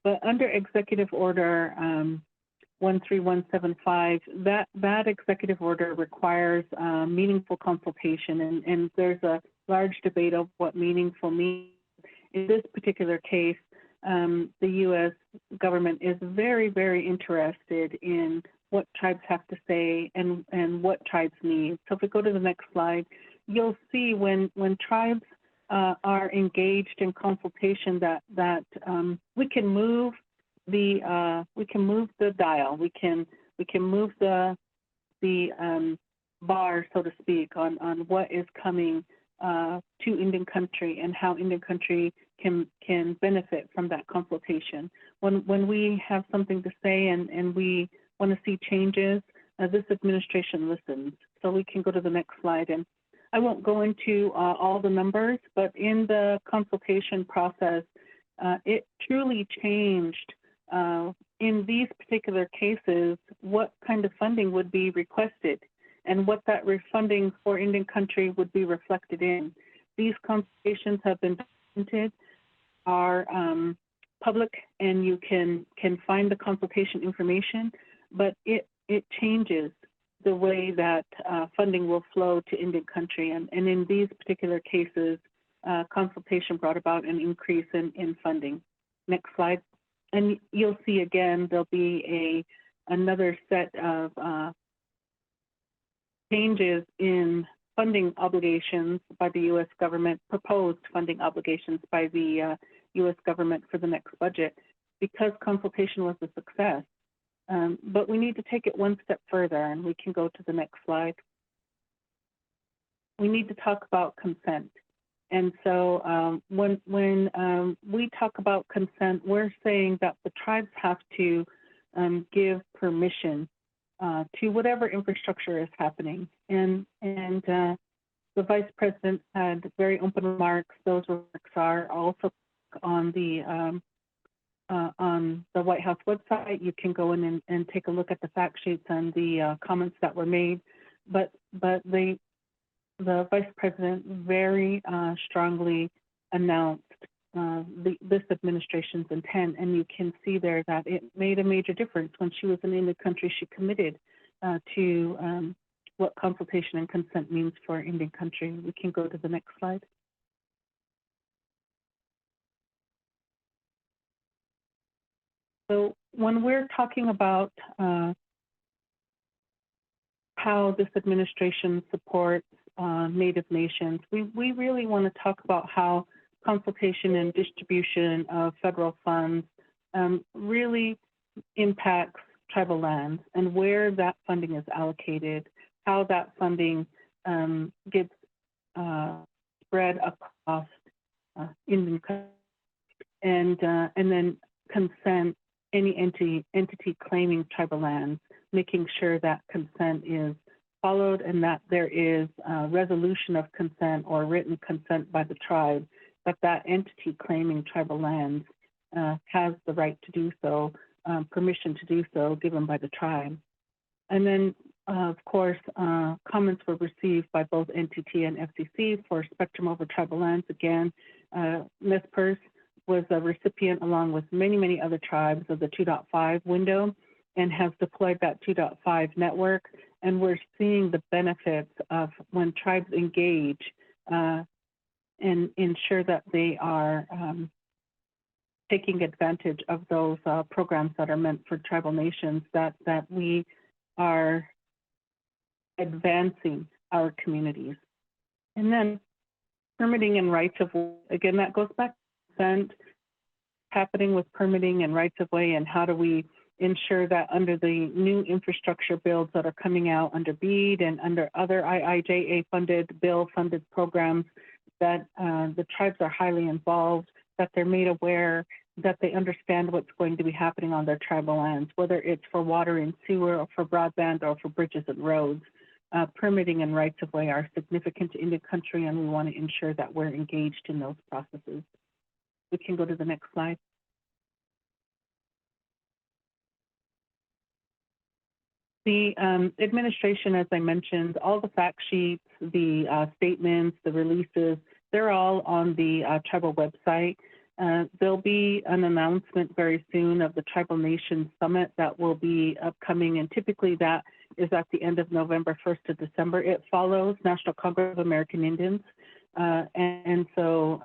But under Executive Order 13175, that executive order requires meaningful consultation, and there's a large debate of what meaningful means. In this particular case, the U.S. government is very, very interested in what tribes have to say and what tribes need. So if we go to the next slide, you'll see when tribes are engaged in consultation that we can move the dial. We can move the bar, so to speak, on what is coming to Indian country and how Indian country can benefit from that consultation. When we have something to say and we want to see changes, this administration listens. So we can go to the next slide. And I won't go into all the numbers, but in the consultation process, it truly changed in these particular cases what kind of funding would be requested and what that funding for Indian country would be reflected in. These consultations have been documented, are public, and you can find the consultation information, but it changes the way that funding will flow to Indian country. And in these particular cases, consultation brought about an increase in funding. Next slide. And you'll see again, there'll be another set of changes in funding obligations by the U.S. government, proposed funding obligations by the U.S. government for the next budget, because consultation was a success. But we need to take it one step further, and we can go to the next slide. We need to talk about consent. And so when we talk about consent, we're saying that the tribes have to give permission to whatever infrastructure is happening. And the Vice President had very open remarks. Those remarks are also on the White House website. You can go in and take a look at the fact sheets and the comments that were made. But the Vice President very strongly announced this administration's intent, and you can see there that it made a major difference. When she was in the country, she committed to what consultation and consent means for Indian country. We can go to the next slide. So when we're talking about how this administration supports Native nations, we really want to talk about how consultation and distribution of federal funds really impacts tribal lands and where that funding is allocated, how that funding gets spread across Indian country. and then consent any entity claiming tribal lands, making sure that consent is followed and that there is resolution of consent or written consent by the tribe, that entity claiming tribal lands has the right to do so, permission to do so given by the tribe. And then, of course, comments were received by both NTT and FCC for spectrum over tribal lands. Again, Ms. Purse was a recipient along with many, many other tribes of the 2.5 window and has deployed that 2.5 network. And we're seeing the benefits of when tribes engage and ensure that they are taking advantage of those programs that are meant for tribal nations, that we are advancing our communities. And then permitting and rights of way, again, that goes back to consent, happening with permitting and rights of way, and how do we ensure that under the new infrastructure builds that are coming out under BEAD and under other IIJA funded, bill funded programs, that the tribes are highly involved, that they're made aware, that they understand what's going to be happening on their tribal lands, whether it's for water and sewer or for broadband or for bridges and roads. Permitting and rights of way are significant to Indian country, and we want to ensure that we're engaged in those processes. We can go to the next slide. The administration, as I mentioned, all the fact sheets, the statements, the releases, they're all on the tribal website. There'll be an announcement very soon of the Tribal Nations Summit that will be upcoming, and typically that is at the end of November 1st to December. It follows National Congress of American Indians, and so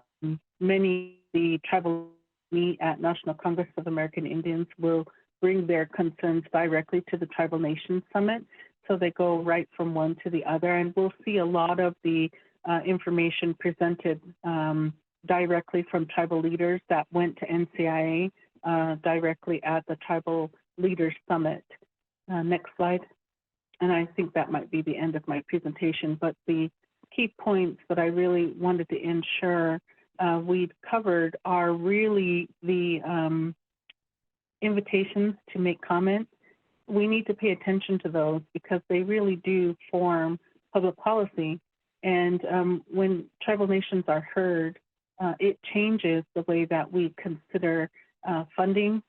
many of the tribal meet at National Congress of American Indians will bring their concerns directly to the Tribal Nations Summit, so they go right from one to the other, and we'll see a lot of the information presented directly from tribal leaders that went to NCIA directly at the Tribal Leaders Summit. Next slide. And I think that might be the end of my presentation, but the key points that I really wanted to ensure we've covered are really the invitations to make comments. We need to pay attention to those because they really do form public policy. And when tribal nations are heard, it changes the way that we consider funding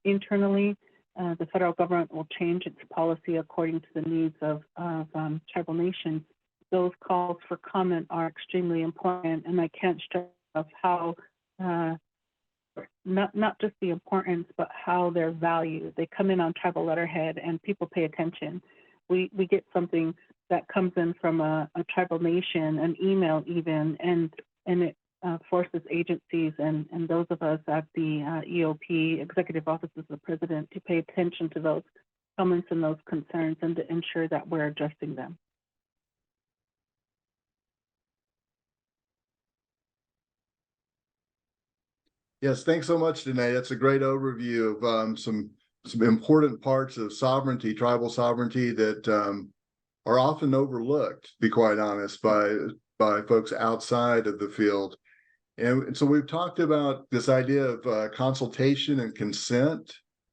internally. The federal government will change its policy according to the needs of tribal nations. Those calls for comment are extremely important, and I can't stress enough how not just the importance, but how they're valued. They come in on tribal letterhead, and people pay attention. We get something that comes in from a tribal nation, an email even, and it forces agencies and those of us at the EOP, Executive Office of the President, to pay attention to those comments and those concerns and to ensure that we're addressing them. Yes, thanks so much, Danae. That's a great overview of some important parts of sovereignty, tribal sovereignty that are often overlooked, to be quite honest, by folks outside of the field. And so we've talked about this idea of consultation and consent.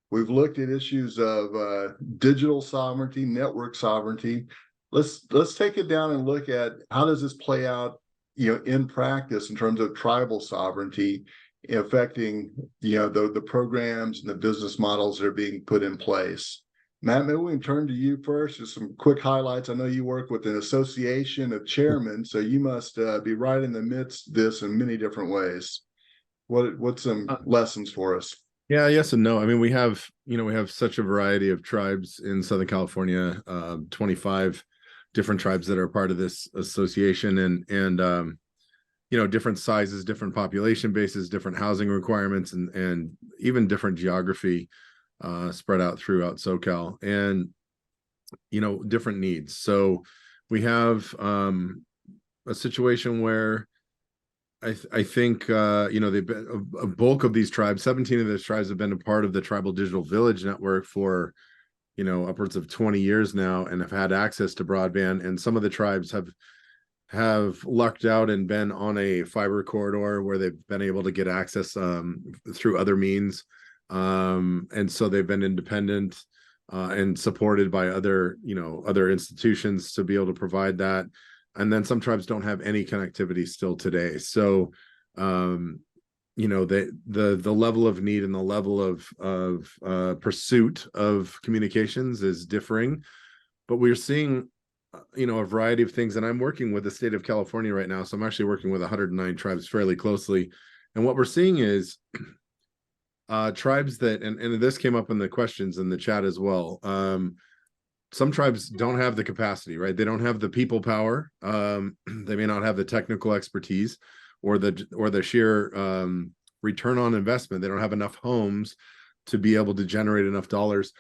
We've looked at issues of digital sovereignty, network sovereignty. Let's take it down and look at how does this play out, in practice in terms of tribal sovereignty affecting, the programs and the business models that are being put in place. Matt, maybe we can turn to you first. Just some quick highlights. I know you work with an association of chairmen, so you must be right in the midst of this in many different ways. What's some lessons for us? Yeah, yes and no. I mean, we have such a variety of tribes in Southern California, 25 different tribes that are part of this association, and different sizes, different population bases, different housing requirements, and even different geography spread out throughout SoCal, and different needs. So we have a situation where I think a bulk of these tribes, 17 of those tribes, have been a part of the Tribal Digital Village Network for upwards of 20 years now, and have had access to broadband. And some of the tribes have have lucked out and been on a fiber corridor where they've been able to get access through other means. And so they've been independent and supported by other, other institutions to be able to provide that. And then some tribes don't have any connectivity still today. So, the level of need and the level of pursuit of communications is differing. But we're seeing a variety of things, and I'm working with the state of California right now, so I'm actually working with 109 tribes fairly closely, and what we're seeing is tribes that, and this came up in the questions in the chat as well, some tribes don't have the capacity, right? They don't have the people power, they may not have the technical expertise or the sheer return on investment. They don't have enough homes to be able to generate enough dollars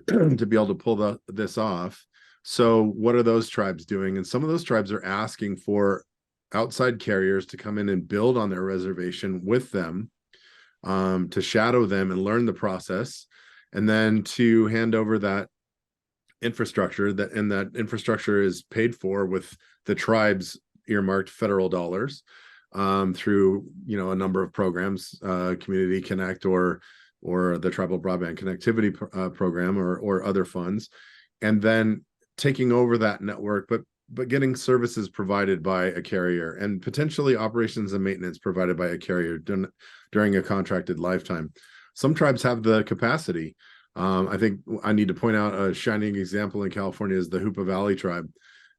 to be able to pull this off. So what are those tribes doing? And some of those tribes are asking for outside carriers to come in and build on their reservation with them, to shadow them and learn the process, and then to hand over that infrastructure, and that infrastructure is paid for with the tribe's earmarked federal dollars, through a number of programs, Community Connect or the Tribal Broadband Connectivity Program or other funds, and then taking over that network, but getting services provided by a carrier and potentially operations and maintenance provided by a carrier during a contracted lifetime. Some tribes have the capacity. I think I need to point out a shining example in California is the Hoopa Valley tribe,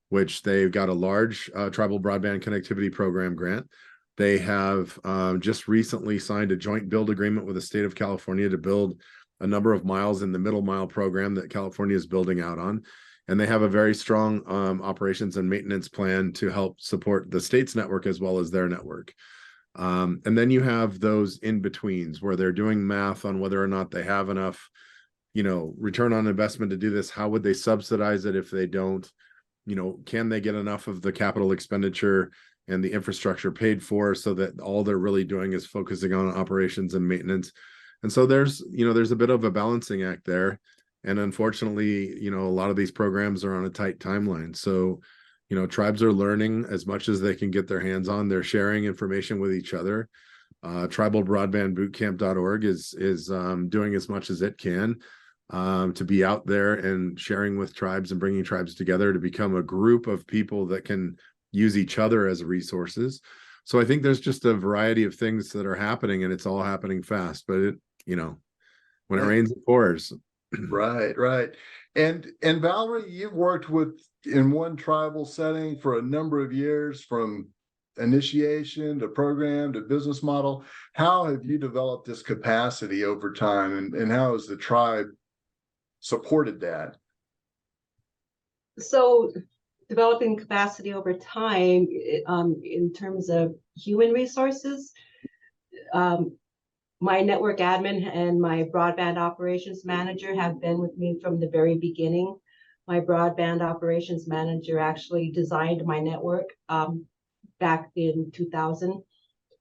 which they've got a large tribal broadband connectivity program grant. They have just recently signed a joint build agreement with the state of California to build a number of miles in the middle mile program that California is building out on. And they have a very strong operations and maintenance plan to help support the state's network as well as their network. And then you have those in-betweens where they're doing math on whether or not they have enough, return on investment to do this. How would they subsidize it if they don't? Can they get enough of the capital expenditure and the infrastructure paid for so that all they're really doing is focusing on operations and maintenance? And so there's a bit of a balancing act there. And unfortunately, a lot of these programs are on a tight timeline. So, tribes are learning as much as they can get their hands on. They're sharing information with each other. Tribalbroadbandbootcamp.org is doing as much as it can to be out there and sharing with tribes and bringing tribes together to become a group of people that can use each other as resources. So I think there's just a variety of things that are happening, and it's all happening fast. But when it rains, it pours. Right. And Valerie, you've worked in one tribal setting for a number of years, from initiation to program to business model. How have you developed this capacity over time, and how has the tribe supported that? So developing capacity over time, in terms of human resources, my network admin and my broadband operations manager have been with me from the very beginning. My broadband operations manager actually designed my network back in 2000.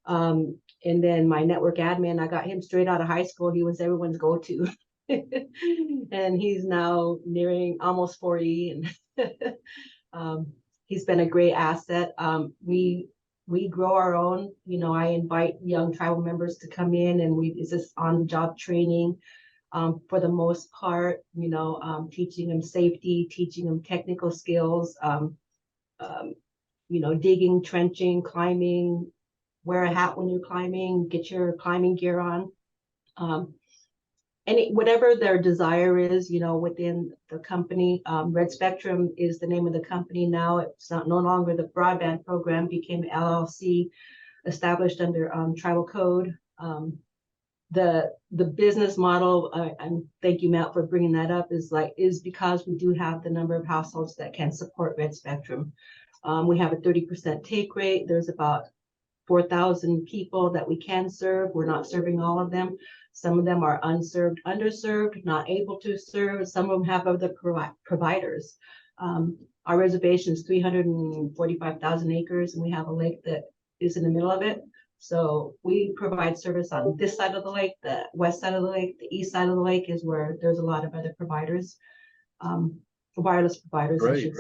And then my network admin, I got him straight out of high school. He was everyone's go-to. And he's now nearing almost 40. And he's been a great asset. We grow our own, I invite young tribal members to come in, and it's just on-the-job training for the most part, teaching them safety, teaching them technical skills, digging, trenching, climbing, wear a hat when you're climbing, get your climbing gear on. Whatever their desire is, within the company. Red Spectrum is the name of the company now. It's no longer the broadband program, became LLC, established under tribal code. The business model, and thank you, Matt, for bringing that up, is because we do have the number of households that can support Red Spectrum. We have a 30% take rate. There's about 4,000 people that we can serve. We're not serving all of them. Some of them are unserved, underserved, not able to serve. Some of them have other providers. Our reservation is 345,000 acres, and we have a lake that is in the middle of it. So we provide service on this side of the lake, the west side of the lake. The east side of the lake is where there's a lot of other providers, wireless providers. Great.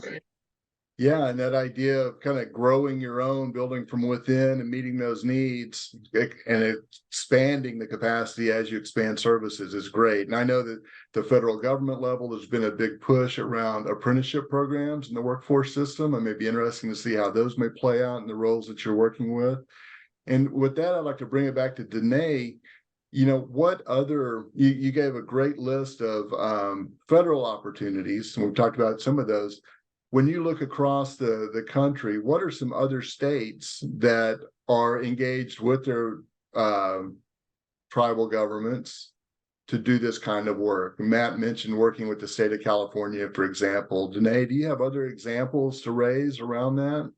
Yeah, and that idea of kind of growing your own, building from within and meeting those needs and expanding the capacity as you expand services is great. And I know that the federal government level, there's been a big push around apprenticeship programs in the workforce system. And may be interesting to see how those may play out in the roles that you're working with. And with that, I'd like to bring it back to Danae. You know, what other, you gave a great list of federal opportunities, and we've talked about some of those. When you look across the country, what are some other states that are engaged with their tribal governments to do this kind of work? Matt mentioned working with the state of California, for example. Danae, do you have other examples to raise around that?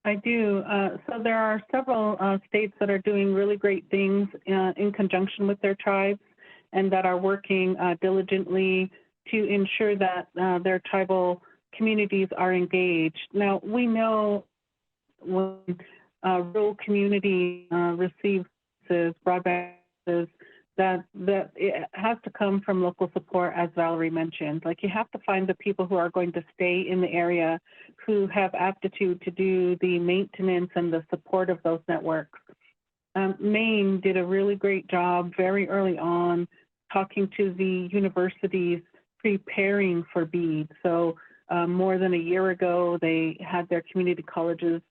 I do. So there are several states that are doing really great things in conjunction with their tribes and that are working diligently to ensure that their tribal communities are engaged. Now, we know when rural community receives broadband, that it has to come from local support, as Valerie mentioned. Like, you have to find the people who are going to stay in the area, who have aptitude to do the maintenance and the support of those networks. Maine did a really great job very early on talking to the universities preparing for BEAD. So more than a year ago, they had their community colleges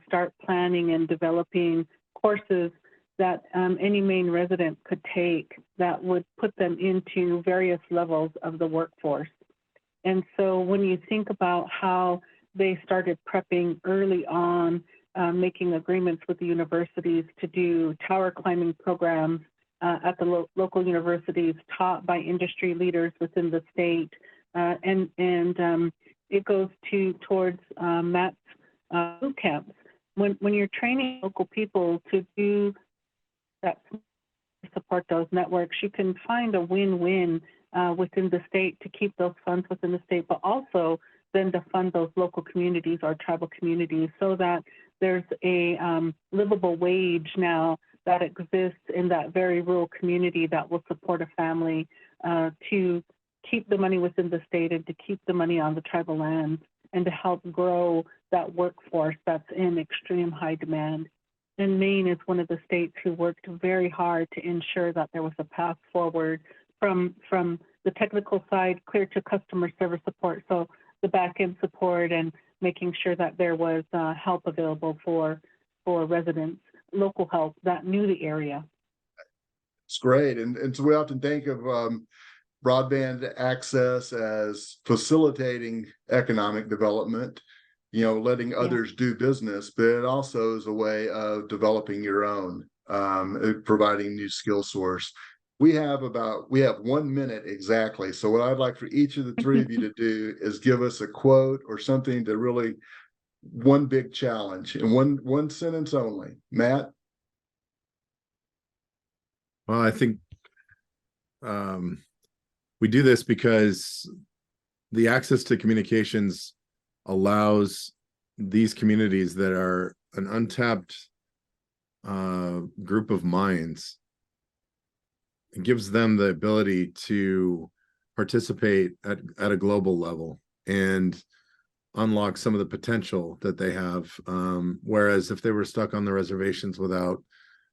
start planning and developing courses that any Maine resident could take that would put them into various levels of the workforce. And so when you think about how they started prepping early on, making agreements with the universities to do tower climbing programs at the local universities taught by industry leaders within the state, and it goes towards Matt's boot camps. When you're training local people to do that, support those networks, you can find a win-win within the state to keep those funds within the state, but also then to fund those local communities or tribal communities so that there's a livable wage now that exists in that very rural community that will support a family to keep the money within the state and to keep the money on the tribal lands and to help grow that workforce that's in extreme high demand. And Maine is one of the states who worked very hard to ensure that there was a path forward from the technical side clear to customer service support. So the back-end support and making sure that there was help available for residents, local help that knew the area. It's great. And so we often think of broadband access as facilitating economic development, you know, letting others do business, but it also is a way of developing your own, providing new skill source. We have 1 minute exactly. So what I'd like for each of the three of you to do is give us a quote or something to really, one big challenge in one sentence only. Matt? Well, I think we do this because the access to communications allows these communities that are an untapped group of minds. It gives them the ability to participate at a global level and unlock some of the potential that they have. Whereas if they were stuck on the reservations without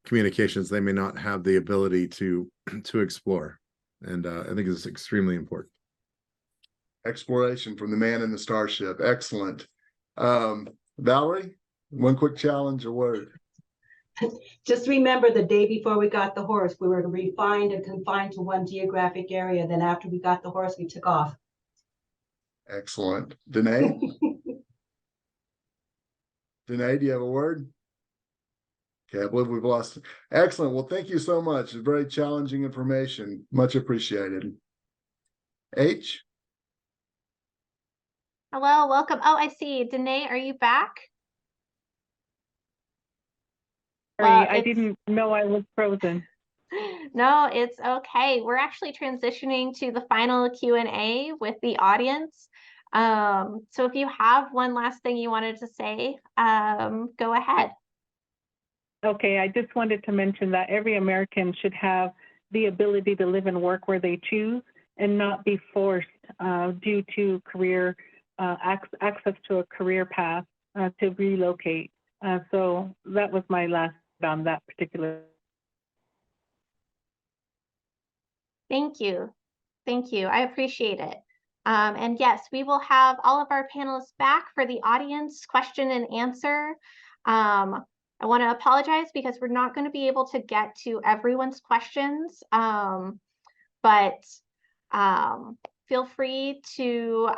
communications, they may not have the ability to explore. And I think it's extremely important. Exploration from the man in the starship. Excellent. Valerie, one quick challenge or word. Just remember, the day before we got the horse, we were refined and confined to one geographic area. Then after we got the horse, we took off. Excellent. Danae? Danae, do you have a word? Okay, I believe we've lost it. Excellent. Well, thank you so much. It's very challenging information. Much appreciated. H? Hello, welcome. Oh, I see. Danae, are you back? Sorry, I didn't know I was frozen. No, it's okay. We're actually transitioning to the final Q&A with the audience. So if you have one last thing you wanted to say, go ahead. Okay, I just wanted to mention that every American should have the ability to live and work where they choose and not be forced due to career access to a career path to relocate. So that was my last on that particular. Thank you. Thank you. I appreciate it. And yes, we will have all of our panelists back for the audience question and answer. I want to apologize because we're not going to be able to get to everyone's questions, but feel free to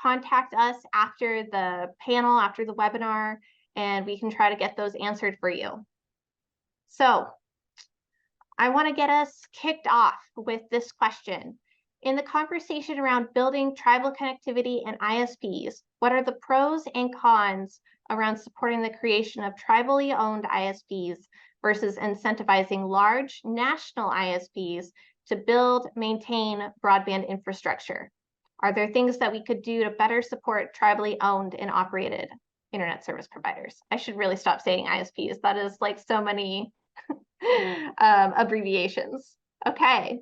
contact us after the panel, after the webinar, and we can try to get those answered for you. So I want to get us kicked off with this question. In the conversation around building tribal connectivity and ISPs, what are the pros and cons around supporting the creation of tribally owned ISPs versus incentivizing large national ISPs to build, maintain broadband infrastructure? Are there things that we could do to better support tribally owned and operated internet service providers? I should really stop saying ISPs. That is like so many abbreviations. Okay.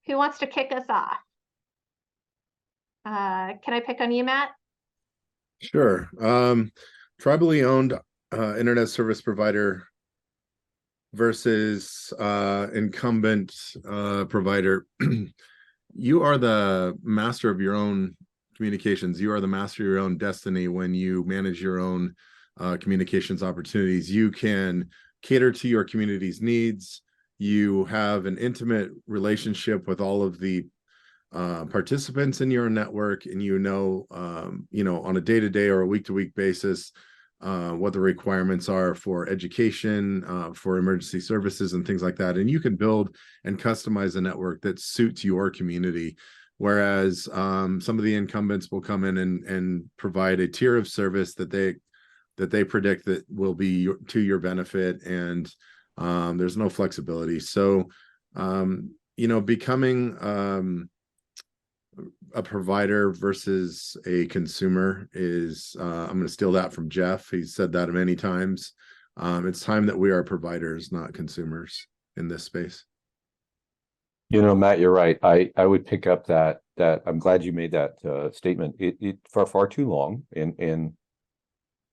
Who wants to kick us off? Can I pick on you, Matt? Sure. Tribally owned internet service provider versus incumbent provider. You are the master of your own communications. You are the master of your own destiny when you manage your own communications opportunities. You can cater to your community's needs. You have an intimate relationship with all of the participants in your network, and you know, on a day-to-day or a week-to-week basis, what the requirements are for education, for emergency services and things like that. And you can build and customize a network that suits your community. Whereas some of the incumbents will come in and provide a tier of service that they predict that will be to your benefit, and there's no flexibility. So, becoming a provider versus a consumer is, I'm going to steal that from Jeff. He's said that many times. It's time that we are providers, not consumers in this space. Matt, you're right. I would pick up that I'm glad you made that statement. It for far too long, and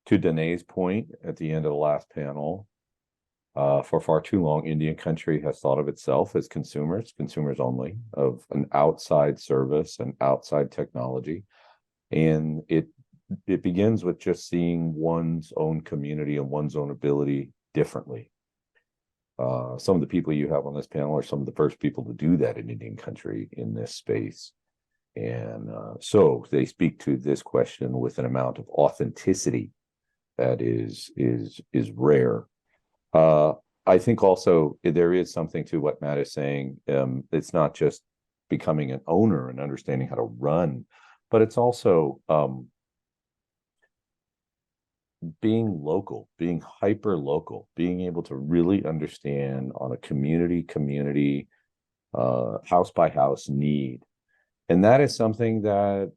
to Danae's point at the end of the last panel, for far too long, Indian country has thought of itself as consumers only, of an outside service and outside technology. And it begins with just seeing one's own community and one's own ability differently. Some of the people you have on this panel are some of the first people to do that in Indian country in this space. And so they speak to this question with an amount of authenticity that is rare. I think also there is something to what Matt is saying. It's not just becoming an owner and understanding how to run, but it's also being local, being hyper local, being able to really understand on a community house by house need. And that is something that,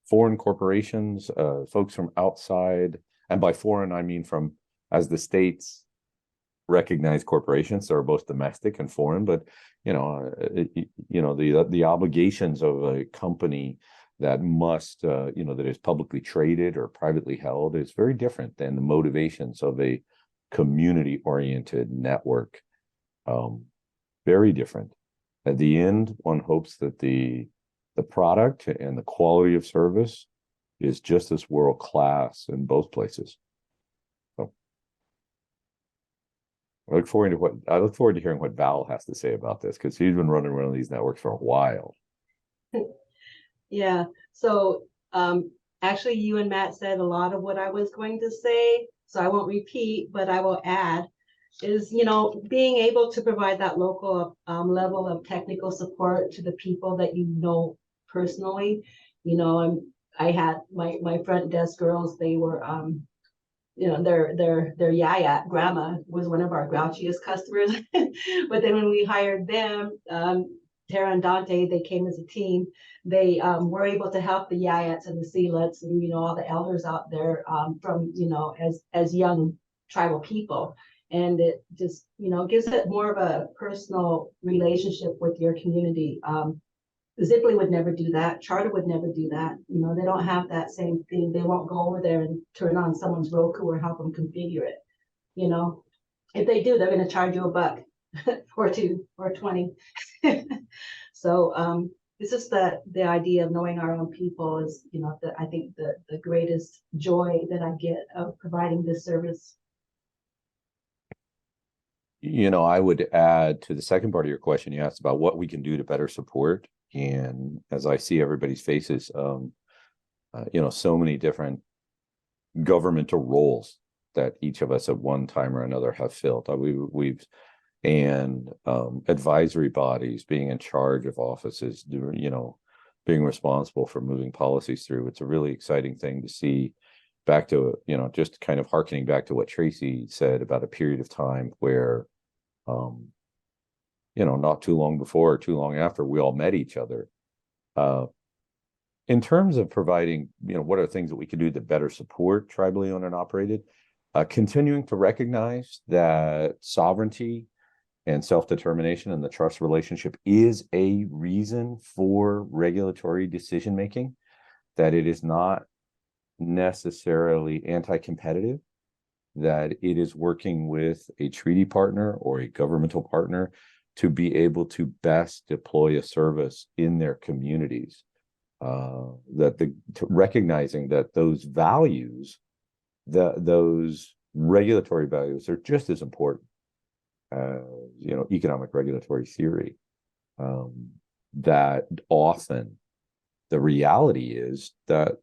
foreign corporations, folks from outside, and by foreign, I mean from, as the states recognize corporations, so are both domestic and foreign, but, the obligations of a company that must, that is publicly traded or privately held is very different than the motivations of a community-oriented network. Very different. At the end, one hopes that the product and the quality of service is just as world-class in both places. So I look forward to hearing what Val has to say about this, because he's been running one of these networks for a while. Yeah. So actually, you and Matt said a lot of what I was going to say, so I won't repeat, but I will add is, being able to provide that local level of technical support to the people that personally. I had my front desk girls, they were their yaya grandma was one of our grouchiest customers. But then when we hired them, Tara and Dante, they came as a team. They were able to help the yayats and the sealets and all the elders out there from as young tribal people. And it just gives it more of a personal relationship with your community. Ziply would never do that. Charter would never do that. You know, they don't have that same thing. They won't go over there and turn on someone's Roku or help them configure it. You know, if they do, they're going to charge you $1 or $2 or $20. So it's just the idea of knowing our own people is, you know, I think the greatest joy that I get of providing this service. You know, I would add to the second part of your question, you asked about what we can do to better support. And as I see everybody's faces, you know, so many different governmental roles that each of us at one time or another have filled. And advisory bodies, being in charge of offices, you know, being responsible for moving policies through. It's a really exciting thing to see. Back to, you know, just kind of hearkening back to what Tracy said about a period of time where, you know, not too long before or too long after we all met each other. In terms of providing, you know, what are things that we can do to better support tribally owned and operated? Continuing to recognize that sovereignty and self-determination and the trust relationship is a reason for regulatory decision-making, that it is not necessarily anti-competitive, that it is working with a treaty partner or a governmental partner to be able to best deploy a service in their communities. Recognizing that those values, those regulatory values are just as important as, you know, economic regulatory theory. That often the reality is that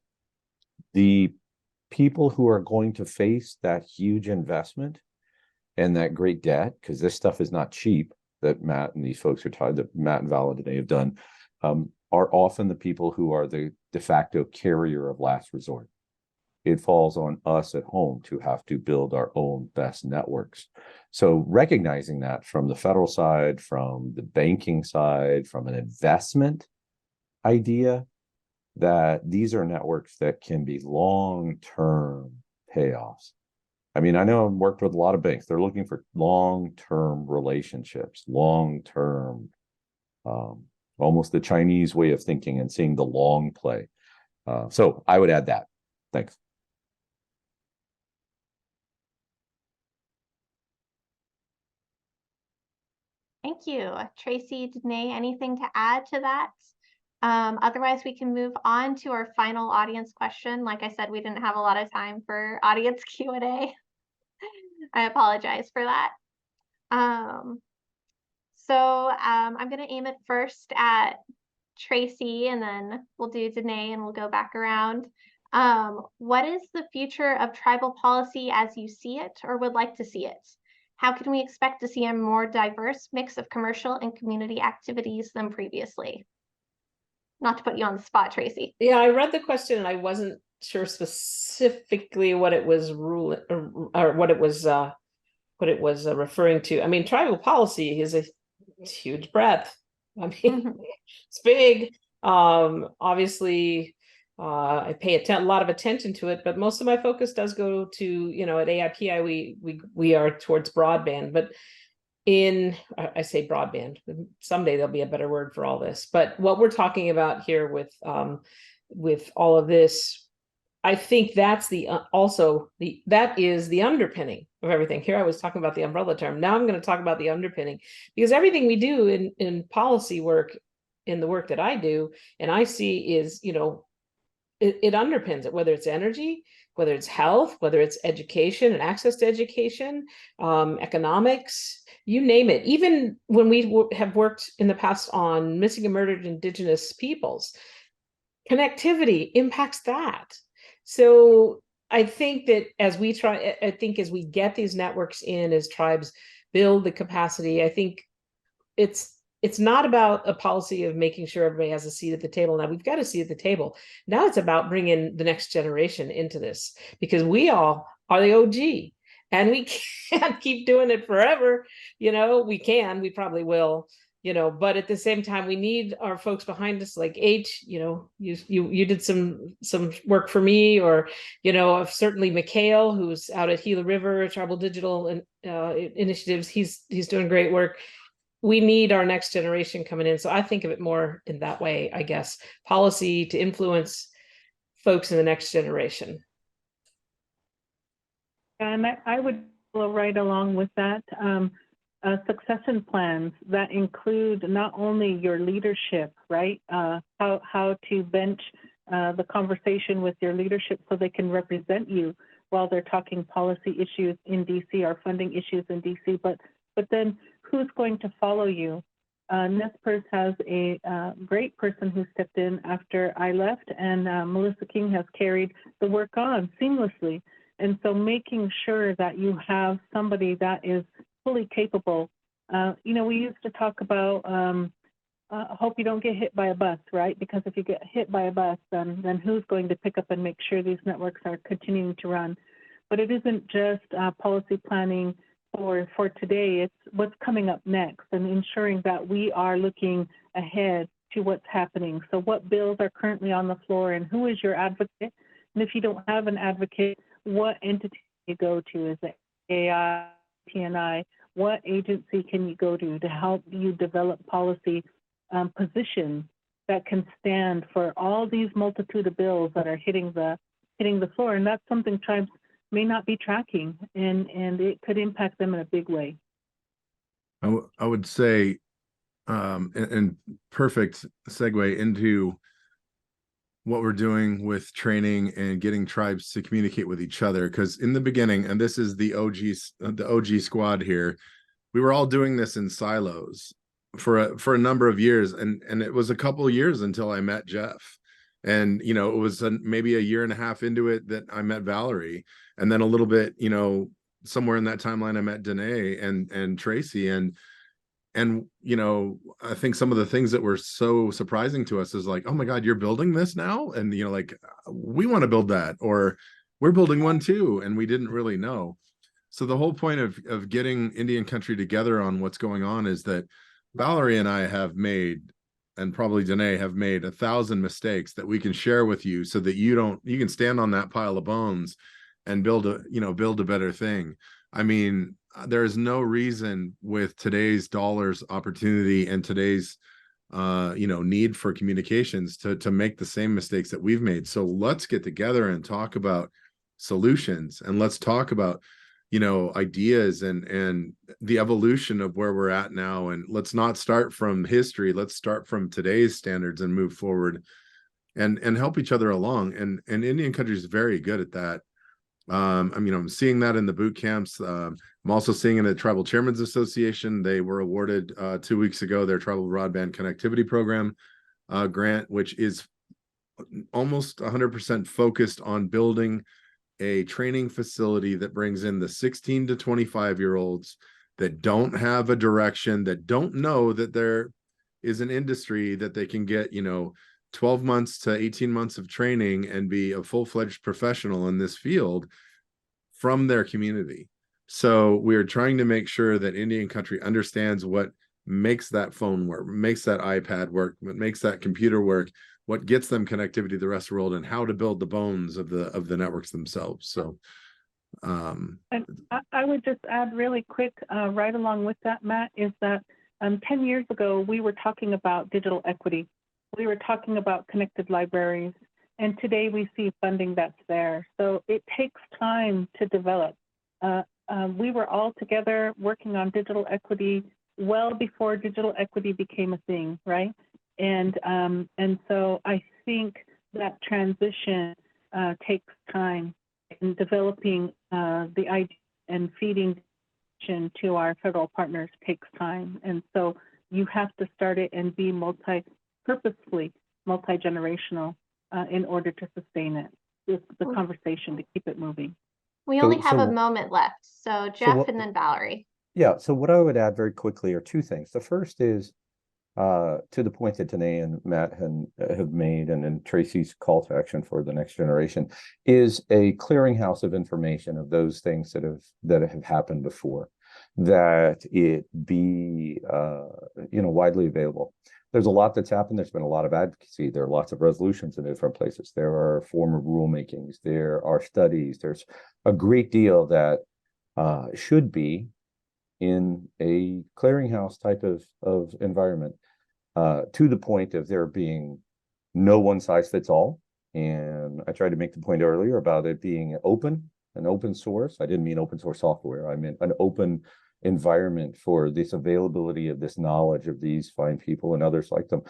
the people who are going to face that huge investment and that great debt, because this stuff is not cheap, that Matt and these folks are tied, that Matt and Val today have done, are often the people who are the de facto carrier of last resort. It falls on us at home to have to build our own best networks. So recognizing that from the federal side, from the banking side, from an investment idea, that these are networks that can be long-term payoffs. I mean, I know I've worked with a lot of banks. They're looking for long-term relationships, long-term, almost the Chinese way of thinking and seeing the long play. So I would add that. Thanks. Thank you. Tracy, Danae, anything to add to that? Otherwise, we can move on to our final audience question. Like I said, we didn't have a lot of time for audience Q&A. I apologize for that. I'm going to aim it first at Tracy, and then we'll do Danae, and we'll go back around. What is the future of tribal policy as you see it or would like to see it? How can we expect to see a more diverse mix of commercial and community activities than previously? Not to put you on the spot, Tracy. Yeah, I read the question and I wasn't sure specifically what it was or what it was referring to. I mean, tribal policy is a huge breadth. I mean, it's big. Obviously, I pay a lot of attention to it, but most of my focus does go to, you know, at AIPI, we are towards broadband, but I say broadband, someday there'll be a better word for all this, but what we're talking about here with all of this, I think that's that is the underpinning of everything. Here I was talking about the umbrella term. Now I'm going to talk about the underpinning, because everything we do in policy work, in the work that I do and I see is, you know, it underpins it, whether it's energy, whether it's health, whether it's education and access to education, economics, you name it. Even when we have worked in the past on missing and murdered Indigenous peoples, connectivity impacts that. So I think that as we get these networks in, as tribes build the capacity, I think it's not about a policy of making sure everybody has a seat at the table. Now we've got a seat at the table. Now it's about bringing the next generation into this, because we all are the OG and we can't keep doing it forever. You know, we probably will, you know, but at the same time, we need our folks behind us, like H, you know, you did some work for me, or, you know, certainly Mikhail, who's out at Gila River, Tribal Digital Initiatives. He's doing great work. we need our next generation coming in. So I think of it more in that way, I guess. Policy to influence folks in the next generation. And I would go right along with that. Succession plans that include not only your leadership, right? How to bench the conversation with your leadership so they can represent you while they're talking policy issues in DC or funding issues in DC, but then who's going to follow you? NESPERS has a great person who stepped in after I left, and Melissa King has carried the work on seamlessly. And so making sure that you have somebody that is fully capable. You know, we used to talk about, hope you don't get hit by a bus, right? Because if you get hit by a bus, then who's going to pick up and make sure these networks are continuing to run? But it isn't just policy planning for today, it's what's coming up next and ensuring that we are looking ahead to what's happening. So what bills are currently on the floor and who is your advocate? And if you don't have an advocate, what entity you go to? Is it AI, TNI? What agency can you go to help you develop policy positions that can stand for all these multitude of bills that are hitting the floor? And that's something tribes may not be tracking, and it could impact them in a big way. I would say, and perfect segue into what we're doing with training and getting tribes to communicate with each other. Because in the beginning, and this is the OG squad here, we were all doing this in silos for a number of years, and it was a couple of years until I met Jeff. And, you know, it was maybe a year and a half into it that I met Valerie. And then a little bit, you know, somewhere in that timeline, I met Danae and Tracy. And, you know, I think some of the things that were so surprising to us is like, oh my God, you're building this now? And, you know, like, we want to build that, or we're building one too. And we didn't really know. So the whole point of getting Indian country together on what's going on is that Valerie and I have made, and probably Danae have made 1,000 mistakes that we can share with you so that you can stand on that pile of bones and build a better thing. I mean, there is no reason with today's dollars opportunity and today's need for communications to make the same mistakes that we've made. So let's get together and talk about solutions, and let's talk about, you know, ideas and the evolution of where we're at now. And let's not start from history. Let's start from today's standards and move forward and help each other along. And Indian country is very good at that. I mean, I'm seeing that in the boot camps. I'm also seeing in the Tribal Chairmen's Association. They were awarded 2 weeks ago their Tribal Broadband Connectivity Program grant, which is almost 100% focused on building a training facility that brings in the 16 to 25-year-olds that don't have a direction, that don't know that there is an industry that they can get, you know, 12 months to 18 months of training and be a full-fledged professional in this field from their community. So we're trying to make sure that Indian country understands what makes that phone work, makes that iPad work, what makes that computer work, what gets them connectivity to the rest of the world, and how to build the bones of the networks themselves. So and I would just add really quick, right along with that, Matt, is that 10 years ago, we were talking about digital equity. We were talking about connected libraries, and today we see funding that's there. So it takes time to develop. We were all together working on digital equity well before digital equity became a thing, right? And so I think that transition takes time, in developing the idea and feeding to our federal partners takes time. And so you have to start it and be purposefully multi-generational in order to sustain it, the conversation, to keep it moving. We only have a moment left. So Jeff and then Valerie. Yeah, so what I would add very quickly are two things. The first is to the point that Danae and Matt have made, and then Tracy's call to action for the next generation, is a clearinghouse of information of those things that have happened before, that it be widely available. There's a lot that's happened. There's been a lot of advocacy. There are lots of resolutions in different places. There are formal rulemakings. There are studies. There's a great deal that should be in a clearinghouse type of environment, to the point of there being no one size fits all. And I tried to make the point earlier about it being an open source. I didn't mean open source software. I meant an open environment for this availability of this knowledge of these fine people and others like them.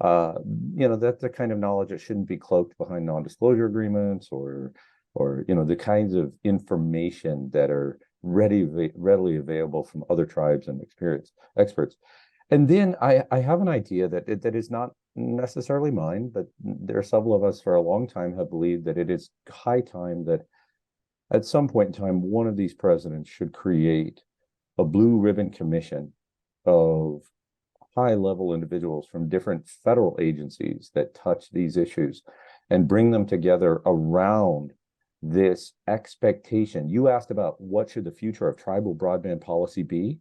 That's the kind of knowledge that shouldn't be cloaked behind non-disclosure agreements or the kinds of information that are readily available from other tribes and experts. And then I have an idea that is not necessarily mine, but there are several of us for a long time have believed that it is high time that at some point in time, one of these presidents should create a blue ribbon commission of high-level individuals from different federal agencies that touch these issues and bring them together around this expectation. You asked about what should the future of tribal broadband policy be?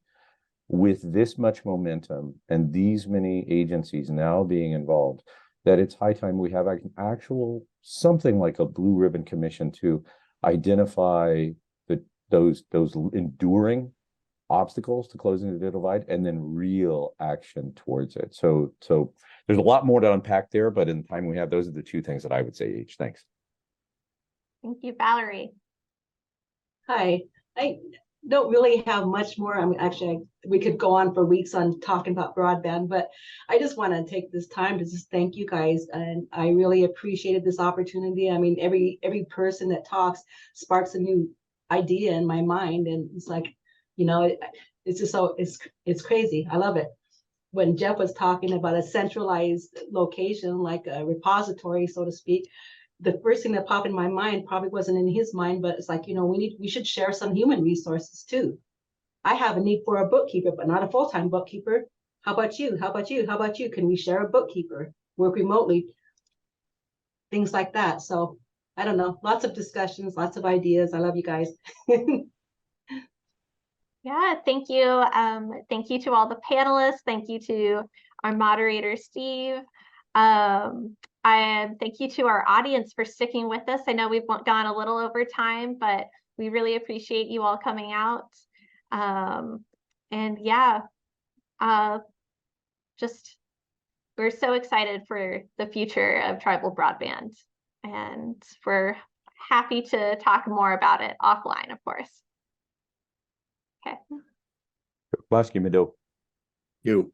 With this much momentum and these many agencies now being involved, that it's high time we have an actual something like a blue ribbon commission to identify those enduring obstacles to closing the digital divide and then real action towards it. So there's a lot more to unpack there, but in the time we have, those are the two things that I would say each. Thanks. Thank you, Valerie. Hi, I don't really have much more. I mean, actually, we could go on for weeks on talking about broadband, but I just want to take this time to just thank you guys. And I really appreciated this opportunity. I mean, every person that talks sparks a new idea in my mind. And it's like, it's just it's crazy. I love it. When Jeff was talking about a centralized location, like a repository, so to speak, the first thing that popped in my mind probably wasn't in his mind, but it's like, we should share some human resources too. I have a need for a bookkeeper, but not a full-time bookkeeper. How about you? How about you? How about you? Can we share a bookkeeper, work remotely? Things like that. So I don't know, lots of discussions, lots of ideas. I love you guys. Yeah, thank you. Thank you to all the panelists. Thank you to our moderator, Steve. Thank you to our audience for sticking with us. I know we've gone a little over time, but we really appreciate you all coming out. And yeah, we're so excited for the future of tribal broadband, and we're happy to talk more about it offline, of course. Okay. Last, give me You.